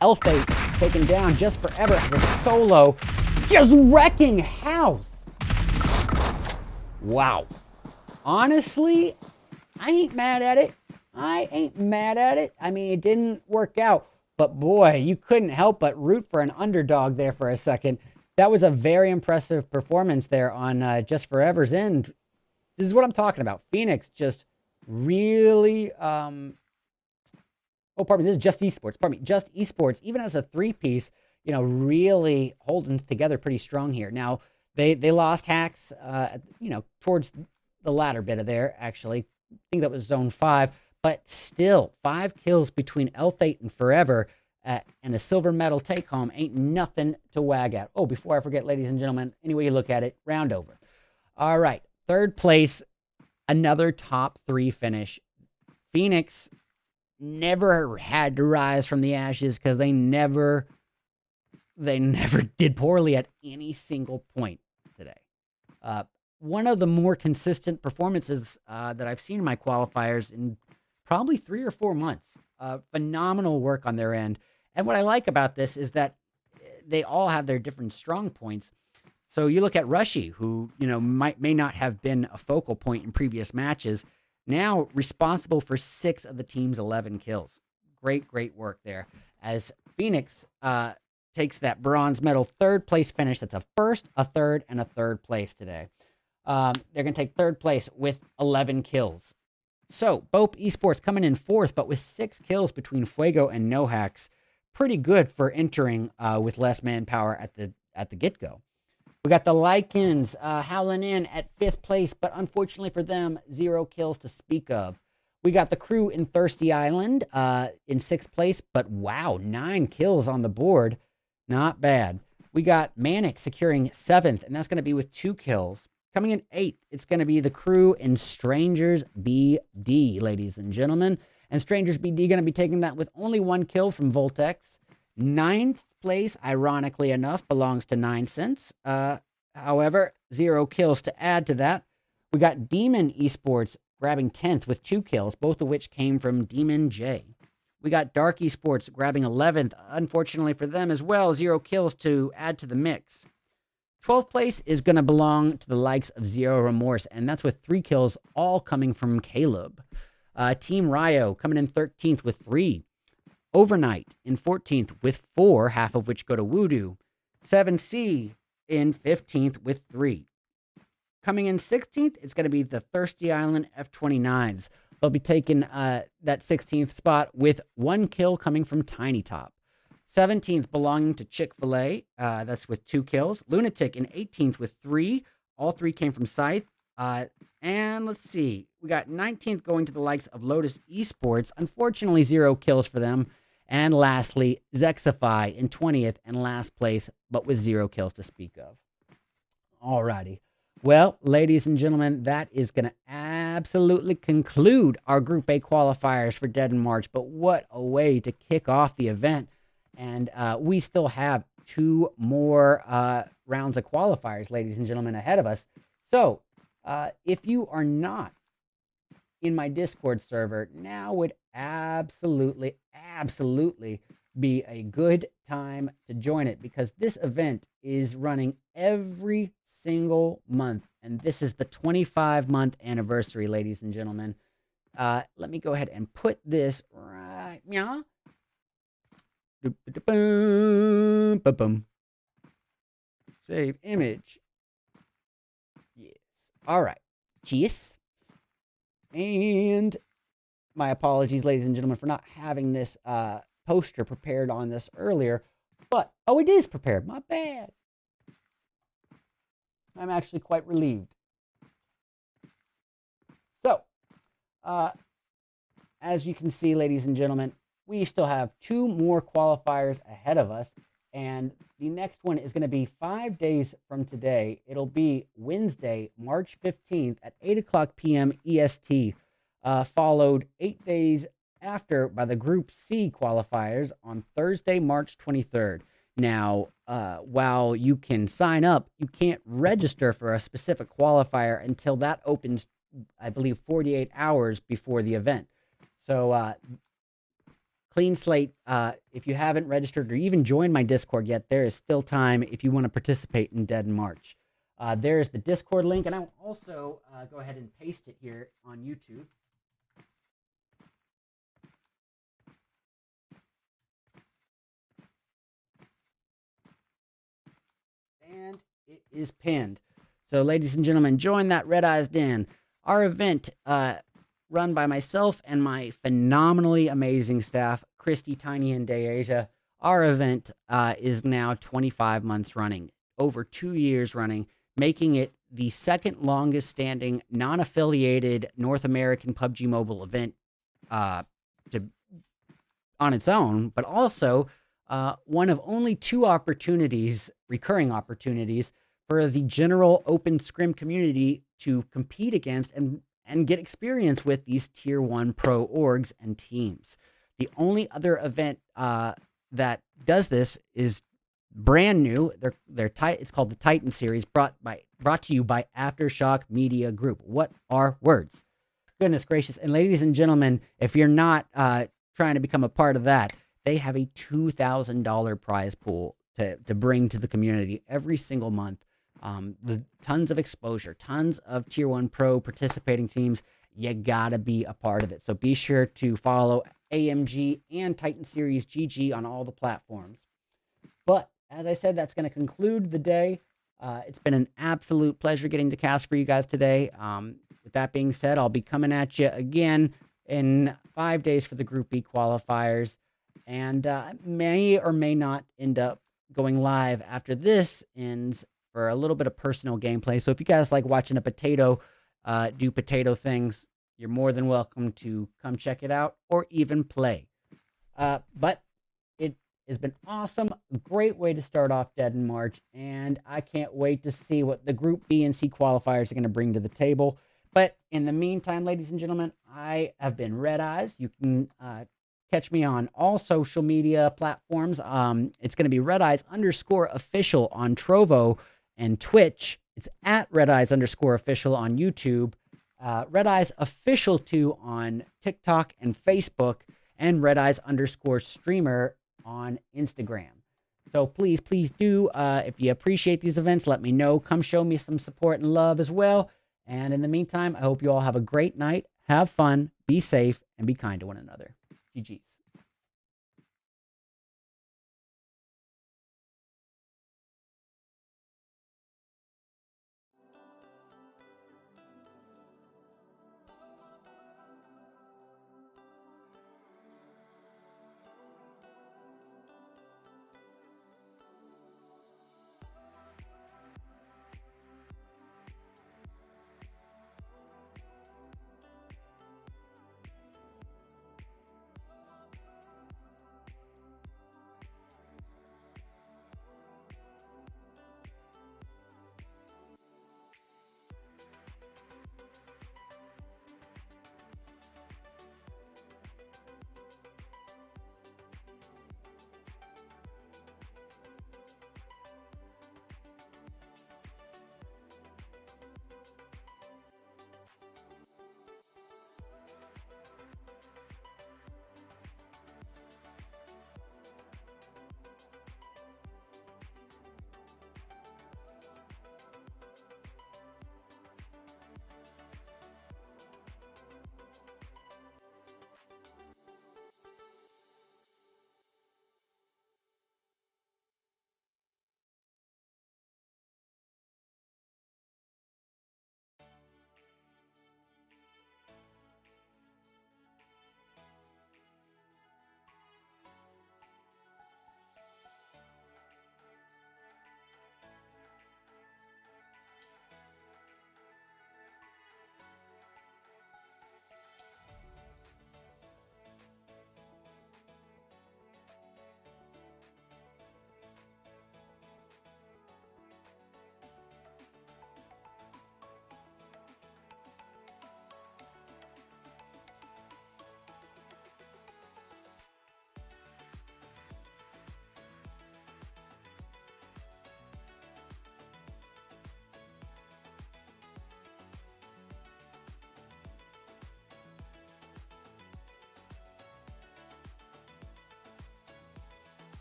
L-Fate taken down just forever as a solo, just wrecking house. Wow. Honestly, I ain't mad at it. I ain't mad at it. I mean, it didn't work out. But boy, you couldn't help but root for an underdog there for a second. That was a very impressive performance there on Just Forever's end. This is what I'm talking about. Phoenix just really... oh, pardon me. This is Just Esports. Pardon me. Just Esports, even as a 3-piece, you know, really holding together pretty strong here. Now, they lost Hacks, you know, towards the latter bit of there, actually. I think that was Zone 5. But still, 5 kills between L-Fate and Forever and a silver medal take-home ain't nothing to wag at. Oh, before I forget, ladies and gentlemen, any way you look at it, round over. All right, 3rd place, another top 3 finish. Phoenix never had to rise from the ashes because they never did poorly at any single point today. One of the more consistent performances that I've seen in my qualifiers in probably 3 or 4 months. Phenomenal work on their end. And what I like about this is that they all have their different strong points. So you look at Rushy, who, you know, may not have been a focal point in previous matches, now responsible for 6 of the team's 11 kills. Great, great work there. As Phoenix takes that bronze medal 3rd place finish. That's a 1st, a 3rd, and a 3rd place today. They're going to take 3rd place with 11 kills. So, Bope Esports coming in 4th, but with 6 kills between Fuego and No Hacks. Pretty good for entering with less manpower at the get-go. We got the Lycans howling in at 5th place, but unfortunately for them, 0 kills to speak of. We got the crew in Thirsty Island in 6th place, but wow, 9 kills on the board. Not bad. We got Manic securing 7th, and that's going to be with 2 kills. Coming in 8th, it's going to be the crew in Strangers BD, ladies and gentlemen. And Strangers BD going to be taking that with only 1 kill from Voltex. 9th place, ironically enough, belongs to 9 cents. However, 0 kills to add to that. We got Demon Esports grabbing 10th with 2 kills, both of which came from Demon J. We got Dark Esports grabbing 11th. Unfortunately for them as well, 0 kills to add to the mix. 12th place is going to belong to the likes of Zero Remorse, and that's with 3 kills, all coming from Caleb. Team Ryo coming in 13th with 3. Overnight in 14th with 4, half of which go to Voodoo. 7C in 15th with 3. Coming in 16th, it's going to be the Thirsty Island F29s. They'll be taking that 16th spot with 1 kill coming from Tiny Top. 17th belonging to Chick-fil-A. That's with 2 kills. Lunatic in 18th with 3. All 3 came from Scythe. And let's see. We got 19th going to the likes of Lotus Esports. Unfortunately, 0 kills for them. And lastly, Zexify in 20th and last place, but with 0 kills to speak of. Alrighty. Well, ladies and gentlemen, that is going to absolutely conclude our Group A qualifiers for Dead in March. But what a way to kick off the event. And we still have 2 more rounds of qualifiers, ladies and gentlemen, ahead of us. So if you are not in my Discord server, now would absolutely be a good time to join it, because this event is running every single month, and this is the 25-month anniversary, ladies and gentlemen. Let me go ahead and put this right now. Save image. Yes. All right. Cheers. And my apologies, ladies and gentlemen, for not having this poster prepared on this earlier. But, oh, it is prepared. My bad. I'm actually quite relieved. So, as you can see, ladies and gentlemen, we still have 2 more qualifiers ahead of us. And the next one is going to be 5 days from today. It'll be Wednesday, March 15th at 8 o'clock p.m. EST, followed 8 days after by the Group C qualifiers on Thursday, March 23rd. Now, while you can sign up, you can't register for a specific qualifier until that opens, I believe, 48 hours before the event. So, clean slate. If you haven't registered or even joined my Discord yet, there is still time if you want to participate in Dead in March. There's the Discord link, and I'll also go ahead and paste it here on YouTube. And it is pinned. So, ladies and gentlemen, join that Redeyes Den. Our event, run by myself and my phenomenally amazing staff, Christy, Tiny, and Deasia. Our event is now 25 months running, over 2 years running, making it the second longest standing non-affiliated North American PUBG Mobile event on its own, but also one of only 2 opportunities, recurring opportunities, for the general open scrim community to compete against and get experience with these tier 1 pro orgs and teams. The only other event that does this is brand new. It's called the Titan Series, brought to you by Aftershock Media Group. What are words? Goodness gracious. And ladies and gentlemen, if you're not trying to become a part of that, they have a $2,000 prize pool to bring to the community every single month. Tons of exposure, tons of tier 1 pro participating teams. You gotta be a part of it. So be sure to follow AMG and Titan Series GG on all the platforms. But as I said, that's going to conclude the day. It's been an absolute pleasure getting to cast for you guys today. With that being said, I'll be coming at you again in 5 days for the Group B qualifiers, and may or may not end up going live after this ends for a little bit of personal gameplay. So if you guys like watching a potato do potato things, you're more than welcome to come check it out or even play. But it has been awesome. Great way to start off Dead in March, and I can't wait to see what the Group B and C qualifiers are going to bring to the table. But in the meantime, ladies and gentlemen, I have been RedEyes. You can catch me on all social media platforms. It's going to be RedEyes_official on Trovo and Twitch. It's at RedEyes_official on YouTube. Redeyes official 2 on TikTok and Facebook, and Redeyes_streamer on Instagram. So please do, if you appreciate these events, let me know. Come show me some support and love as well. And in the meantime, I hope you all have a great night. Have fun, be safe, and be kind to one another. GG's.